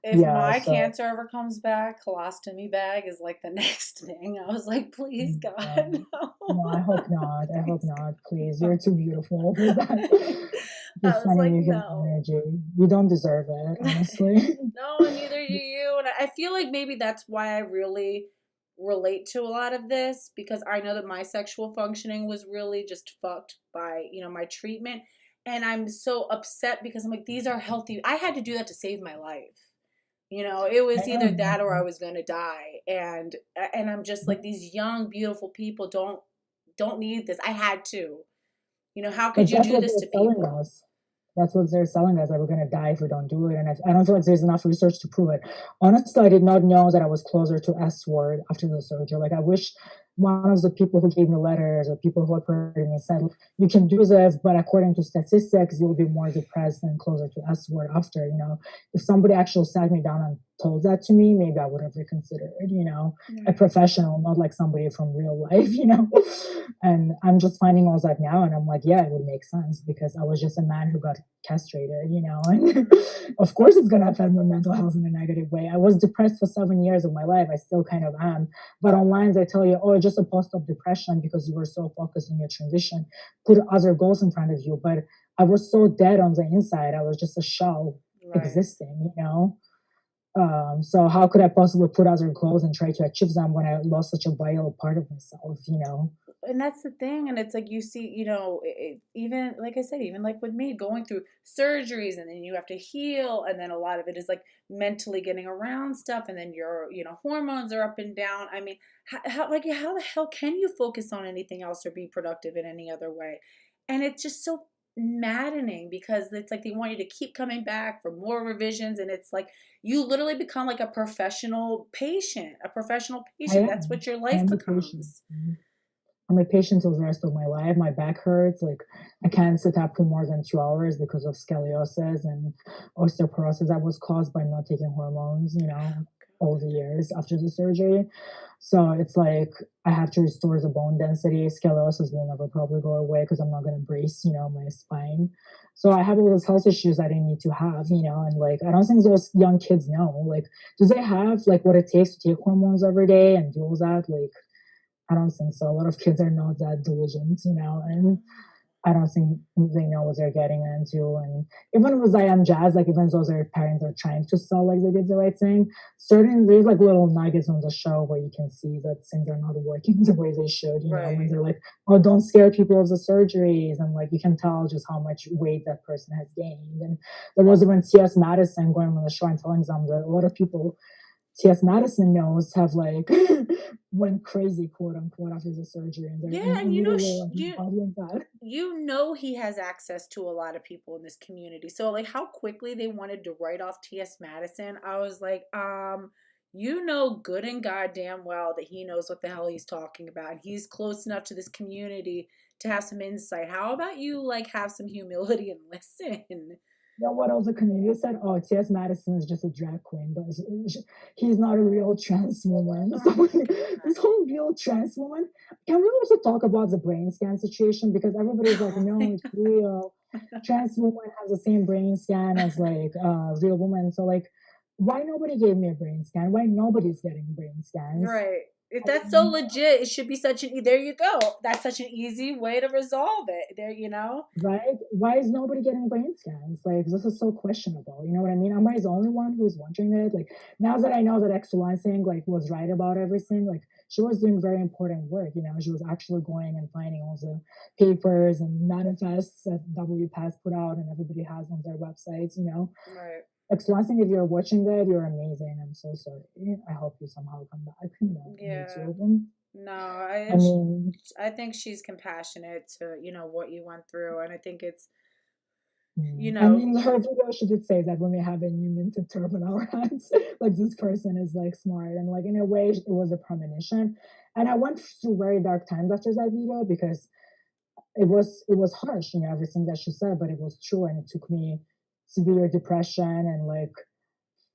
If Yeah, my so cancer ever comes back, colostomy bag is like the next thing. I was like, please, yeah. God, no. No, I hope not. I hope Please, not. Please, God, you're too beautiful for that. no. I Just was sending like, you healing no. energy. You don't deserve it, honestly. No, and neither do you. And I feel like maybe that's why I really relate to a lot of this, because I know that my sexual functioning was really just fucked by, my treatment. And I'm so upset because I'm like, these are healthy. I had to do that to save my life. It I was either that or I know. was going to die. And I'm just like, these young, beautiful people don't don't need this. I had to. How could But you that's do what this they're to selling people? us. That's what they're selling us, that we're gonna die if we don't do it. And I don't feel like there's enough research to prove it. Honestly, I did not know that I was closer to S word after the surgery. Like I wish one of the people who gave me letters or people who approached me said, you can do this, but according to statistics, you'll be more depressed and closer to S word after, If somebody actually sat me down and told that to me, maybe I would have reconsidered, a Right. professional, not like somebody from real life, And I'm just finding all that now, and I'm like, yeah, it would make sense because I was just a man who got castrated, and of course it's gonna affect my mental health in a negative way. I was depressed for 7 years of my life. I still kind of am. But online they tell you, oh, it's just a post-op depression because you were so focused on your transition. Put other goals in front of you. But I was so dead on the inside. I was just a shell Right. existing. So how could I possibly put other goals and try to achieve them when I lost such a vital part of myself? And that's the thing, and it's like you see, even like I said, even like with me going through surgeries, and then you have to heal, and then a lot of it is like mentally getting around stuff, and then your hormones are up and down. I mean, how the hell can you focus on anything else or be productive in any other way? And it's just so maddening because it's like they want you to keep coming back for more revisions, and it's like you literally become like a professional patient, a professional I patient. That's am. what your I life am a patient. becomes. I'm a patient till the rest of my life. My back hurts. Like I can't sit up for more than 2 hours because of scoliosis and osteoporosis that was caused by not taking hormones, all the years after the surgery. So it's like I have to restore the bone density. Scoliosis will never probably go away because I'm not going to brace, my spine. So I have all those health issues I didn't need to have, and like I don't think those young kids know. Like, do they have like what it takes to take hormones every day and do all that? Like, I don't think so. A lot of kids are not that diligent, and I don't think they know what they're getting into. And even with I Am Jazz, like even though their parents are trying to sell like they did the right thing, there's like little nuggets on the show where you can see that things are not working the way they should, when Right. they're like, oh, don't scare people of the surgeries. And like you can tell just how much weight that person has gained. And there was even C.S. Madison going on the show and telling them that a lot of people T.S. Madison knows have like went crazy, quote unquote, after the surgery, and they're Yeah, in and immediately like bottling that. he has access to a lot of people in this community. So like how quickly they wanted to write off T.S. Madison, I was like, good and goddamn well that he knows what the hell he's talking about. And he's close enough to this community to have some insight. How about you like have some humility and listen? You know what else the community said? Oh, T.S. Madison is just a drag queen, but he's not a real trans woman. Oh So my this God. whole real trans woman. Can we also talk about the brain scan situation? Because everybody's like, Oh no, my it's real. Trans woman has the same brain scan as like real woman. So like, why nobody gave me a brain scan? Why nobody's getting brain scans? Right. If I that's so mean, legit, it should be there you go. That's such an easy way to resolve it. There. right? Why is nobody getting brain scans? Like, this is so questionable. You know what I mean? Am I the only one who's wondering it? Like, now that I know that Excellencing like was right about everything, like she was doing very important work. She was actually going and finding all the papers and manifests that WPAS put out and everybody has on their websites. Right. Excellencing, if you're watching that, you're amazing. I'm so sorry. I hope you somehow come back, on Yeah. YouTube. And No, I mean, I think she's compassionate to, what you went through. And I think it's, you And know, in her video, she did say that when we have a new minted turf in our hands, like this person is like smart, and like in a way, it was a premonition. And I went through very dark times after that video because it was harsh, everything that she said, but it was true, and it took me severe depression and like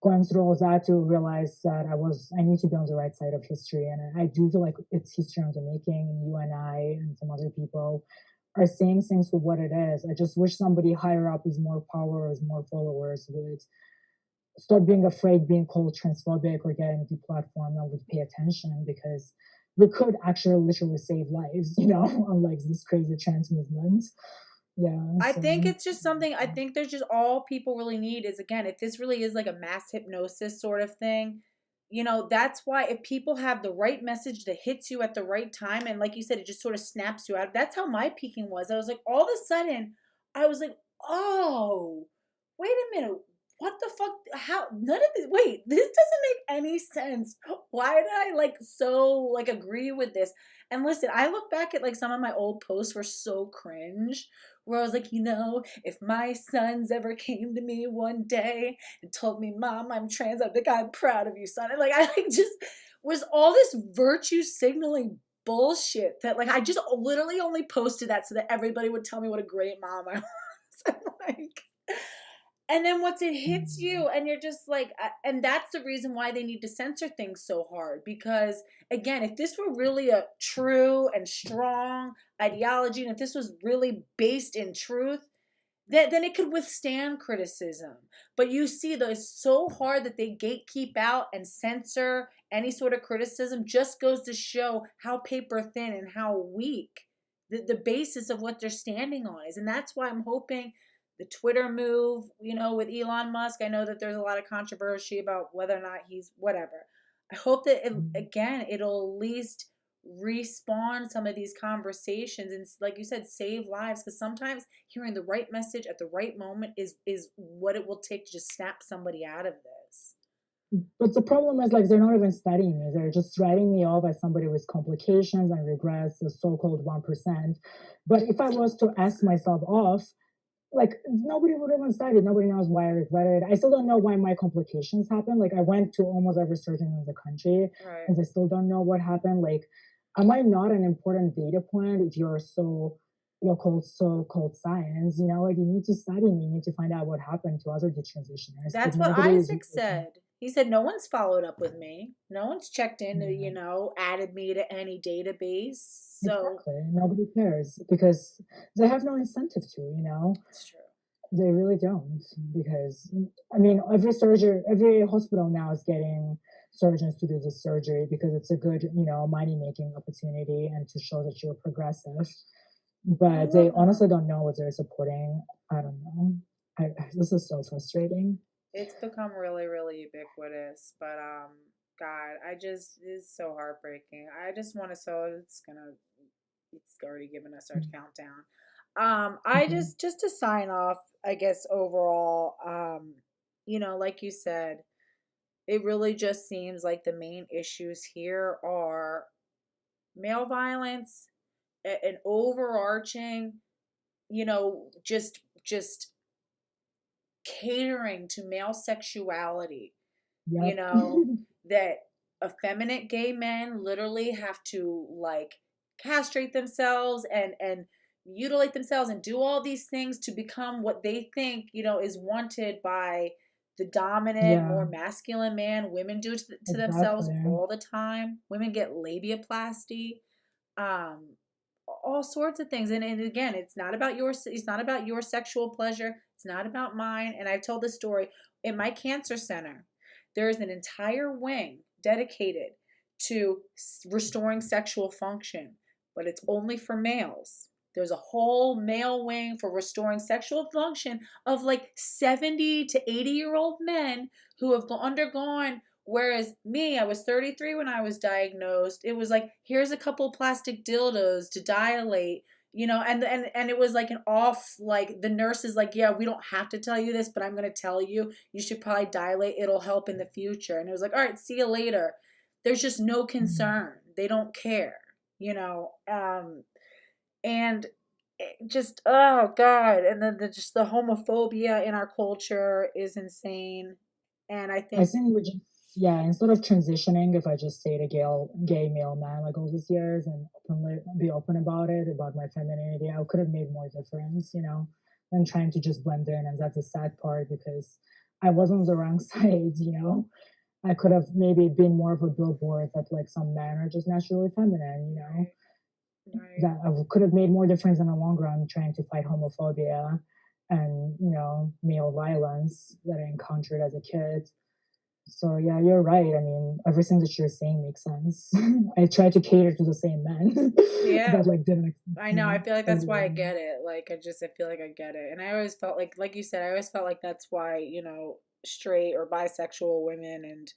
going through all that to realize that I need to be on the right side of history, and I do feel like it's history on the making, and you and I and some other people are saying things for what it is. I just wish somebody higher up with more power, with more followers, would stop being afraid being called transphobic or getting deplatformed and would pay attention because we could actually literally save lives, unlike this crazy trans movement. Yeah, I think so it's just something, I think there's just all people really need is, again, if this really is like a mass hypnosis sort of thing, that's why if people have the right message that hits you at the right time, and like you said, it just sort of snaps you out. That's how my peaking was. I was like, all of a sudden, I was like, oh, wait a minute. what the fuck? How? None of this. Wait, this doesn't make any sense. Why did I like so like agree with this? And listen, I look back at like some of my old posts were so cringe, where I was like, if my sons ever came to me one day and told me, "Mom, I'm trans," I'd be like, "I'm proud of you, son." And like I like just was all this virtue signaling bullshit that like I just literally only posted that so that everybody would tell me what a great mom I was. I'm like, and then once it hits Mm. you, and you're just like, and that's the reason why they need to censor things so hard. Because again, if this were really a true and strong ideology, and if this was really based in truth, then it could withstand criticism. But you see, though, it's so hard that they gatekeep out and censor any sort of criticism. Just goes to show how paper thin and how weak the basis of what they're standing on is. And that's why I'm hoping the Twitter move, with Elon Musk, I know that there's a lot of controversy about whether or not he's whatever. I hope that again, it'll at least respawn some of these conversations and, like you said, save lives, because sometimes hearing the right message at the right moment is what it will take to just snap somebody out of this. But the problem is like they're not even studying me. They're just writing me off as somebody with complications and regrets, the so-called 1%. But if I was to ask myself off, like nobody would even study it. Nobody knows why I regretted it. I still don't know why my complications happened. Like I went to almost every surgeon in the country Right. and I still don't know what happened. Like, am I not an important data point if you're so-called science? Like you need to study me, you need to find out what happened to other detransitioners. Like That's what nobody is Isaac said. He said no one's followed up with me. No one's checked in, yeah. added me to any database. So Exactly. Nobody cares because they have no incentive to. it's true. They really don't. Because, I mean, every hospital now is getting surgeons to do the surgery because it's a good, money making opportunity and to show that you're progressive. I But they love honestly them. don't know what they're supporting. I don't know. This is so frustrating. It's become really, really ubiquitous. But God, it's so heartbreaking. I just want to, so it's already given us our countdown. I Mhm. just to sign off, I guess overall, like you said, it really just seems like the main issues here are male violence, an overarching, just catering to male sexuality, you Yep. know, that effeminate gay men literally have to like castrate themselves and mutilate themselves and do all these things to become what they think, is wanted by the dominant, Yeah, more masculine man. Women do to themselves exactly. all the time. Women get labiaplasty, um, all sorts of things. And again, it's not about your sexual pleasure. It's not about mine. And I've told this story in my cancer center. There is an entire wing dedicated to restoring sexual function, but it's only for males. There's a whole male wing for restoring sexual function of like 70 to 80-year-old men who have undergone. Whereas me, I was 33 when I was diagnosed. It was like, here's a couple plastic dildos to dilate, and it was like an off, like the nurse is like, yeah, we don't have to tell you this, but I'm gonna tell you, you should probably dilate. It'll help in the future. And it was like, all right, see you later. There's just no Mm. concern. They don't care, and just, oh God. And then just the homophobia in our culture is insane. And I I think, think we just, yeah, instead of transitioning, if I just stayed a gay male man like all these years and be open about it, about my femininity, I could have made more difference, than trying to just blend in. And that's the sad part because I was on the wrong side. I could have maybe been more of a billboard that like some men are just naturally feminine, right, right. that I could have made more difference in the long run trying to fight homophobia and, male violence that I encountered as a kid. So yeah, you're right. I mean, everything that you're saying makes sense. I try to cater to the same men Yeah, that like didn't accept I know. I me feel like as that's why I well. get it. Like, I feel like I get it. And I always felt like you said, I always felt like that's why, straight or bisexual women and,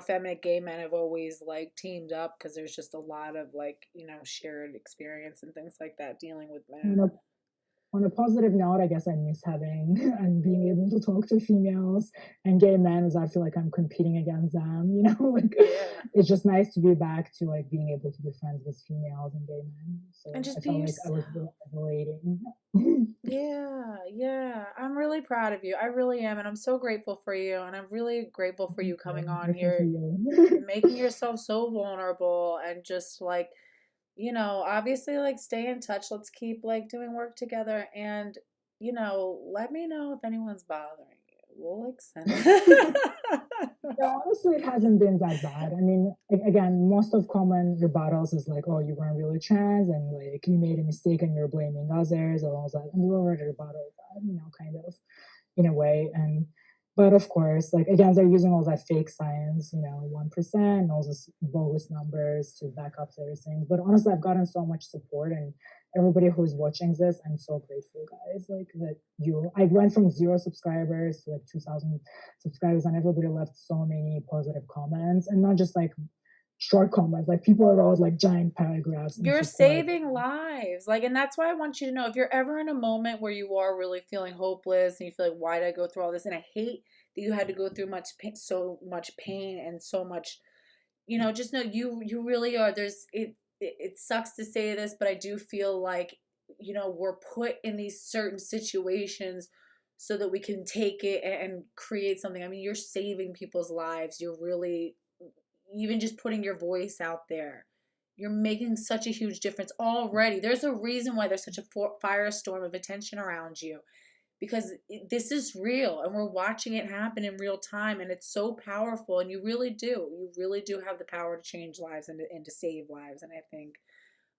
feminine gay men have always like teamed up, because there's just a lot of like, shared experience and things like that dealing with You men. know, on a positive note, I guess I miss having and being able to talk to females and gay men, as I feel like I'm competing against them, like Yeah. it's just nice to be back to like being able to be friends with females and gay men. And So I just be felt like I was yourself. relating. Yeah, yeah. I'm really proud of you. I really am. And I'm so grateful for you. And I'm really grateful for you coming on Grateful for here, you. making yourself so vulnerable and just like, obviously like stay in touch. Let's keep like doing work together and, let me know if anyone's bothering you. We'll like send Yeah, honestly, it hasn't been that bad. I mean, again, most of common rebuttals is like, oh, you weren't really trans and like you made a mistake and you're blaming others and all that. And we already rebutted that, kind of in a way. And but of course, like again, they're using all that fake science, 1%, all those bogus numbers to back up their things. But honestly, I've gotten so much support and everybody who's watching this, I'm so grateful, guys. Like that I went from 0 subscribers to like 2,000 subscribers, and everybody left so many positive comments, and not just like short comments. Like people wrote like giant paragraphs in You're support. saving lives. Like, and that's why I want you to know if you're ever in a moment where you are really feeling hopeless and you feel like, why did I go through all this? And I hate that you had to go through so much pain and so much, just know you really are. It sucks to say this, but I do feel like, we're put in these certain situations so that we can take it and create something. I mean, you're saving people's lives. You're really, even just putting your voice out there, you're making such a huge difference already. There's a reason why there's such a firestorm of attention around you, because this is real and we're watching it happen in real time, and it's so powerful. And you really do have the power to change lives and to save lives. And I think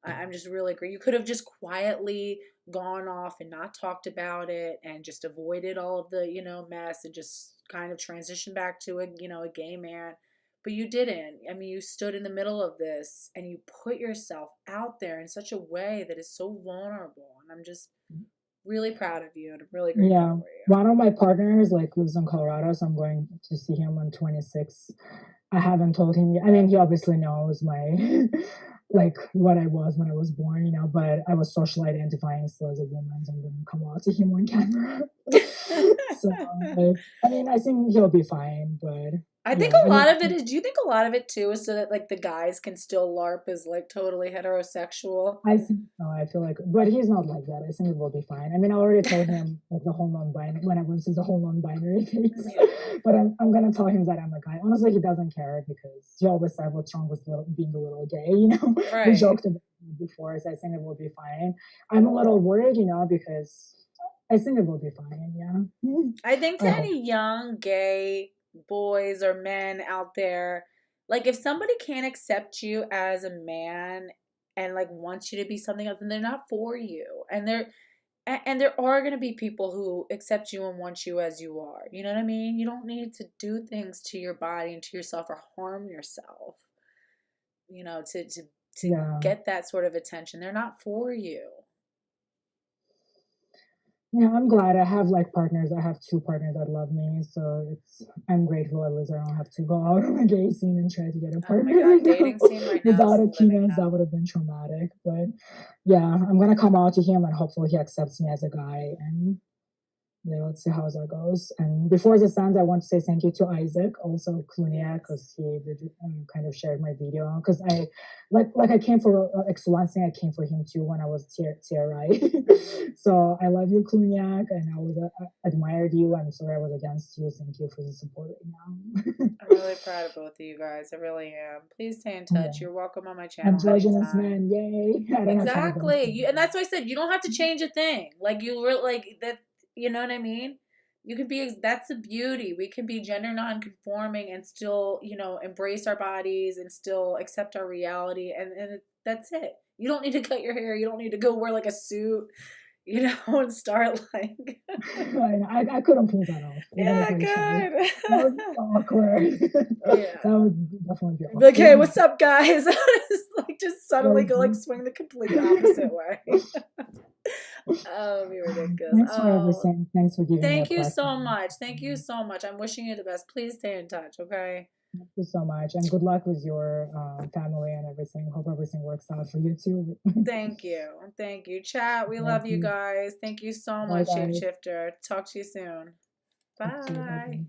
I'm just really great. You could have just quietly gone off and not talked about it and just avoided all of the, mess and just kind of transitioned back to a gay man. But you didn't. I mean, you stood in the middle of this and you put yourself out there in such a way that is so vulnerable. And I'm just really proud of you and I'm really grateful Yeah, for you. one of my partners like lives in Colorado, so I'm going to see him on 26. I haven't told him yet. I mean, he obviously knows my like what I was when I was born, but I was socially identifying still as a woman, so I'm gonna come out to him on camera. So I mean, I think he'll be fine, but I think yeah, a I lot mean, of it is, do you think a lot of it too is so that like the guys can still LARP as like totally heterosexual? I think so. I feel like, but he's not like that. I think it will be fine. I mean, I already told him like the whole non-binary when I went through the whole non-binary things, Yeah. but I'm gonna tell him that I'm a guy. Honestly, he doesn't care because he always said what's wrong with being a little gay. We Right. joked about it before, so I think it will be fine. I'm a little worried, because I think it will be fine. Yeah, I think to I hope. any young gay boys or men out there, like if somebody can't accept you as a man and like wants you to be something else, then they're not for you. And there are going to be people who accept you and want you as you are. You know what I mean? You don't need to do things to your body and to yourself or harm yourself, to Yeah. get that sort of attention. They're not for you. Yeah, I'm glad I have like partners. I have two partners that love me, so I'm grateful at least I don't have to go out on a gay scene and try to get a Oh my partner God, dating scene right now is without a living penis. That hell. would have been traumatic. But yeah, I'm gonna come out to him and hopefully he accepts me as a guy, and yeah, let's see how that goes. And before this ends, I want to say thank you to Isaac, also Clunia, Yes. because he kind of shared my video. Because I came for excellence, I came for him too when I was TRI. Mhm. So I love you, Cluniac, and I would admired you. I'm sorry I was against you. Thank you for the support right now. I'm really proud of both of you guys. I really am. Please stay in Yeah, touch. You're welcome on my channel androgynous anytime. man, yay! I don't know if anybody's Exactly. saying And that. that's why I said you don't have to change a thing. Like you were like that, you know what I mean? You can be that's the beauty. We can be gender non-conforming and still, embrace our bodies and still accept our reality and that's it. You don't need to cut your hair. You don't need to go wear like a suit, and start like I couldn't pull that off, even if yeah, I tried. That good. would be so awkward. Yeah. That would definitely be Like, hey, awkward. what's up, guys? Just suddenly go like Crazy. swing the complete opposite way. Oh, be ridiculous. Thanks for Oh, everything. Thanks for giving me a thank you so platform. much. Thank you so much. I'm wishing you the best. Please stay in touch, okay? Thank you so much, and good luck with your family and everything. Hope everything works out for you too. Thank you. Thank you. Chat, we Thank love you you. guys. Thank you so Bye, much, guys. Shapeshifter. Talk to you soon. Talk to you. Bye. Bye. Bye.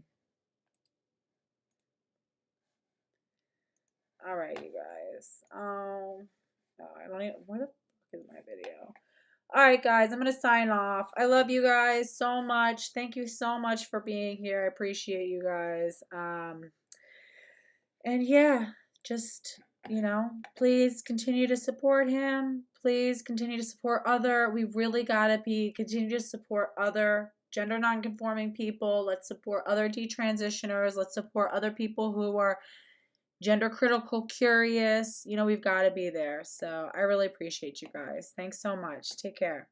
All right, you guys. Oh, I don't even, where the fuck is my video? All right, guys, I'm going to sign off. I love you guys so much. Thank you so much for being here. I appreciate you guys. And yeah, just, please continue to support him. Please continue to support we really got to continue to support other gender nonconforming people. Let's support other detransitioners. Let's support other people who are gender critical, curious. We've got to be there. So I really appreciate you guys. Thanks so much. Take care.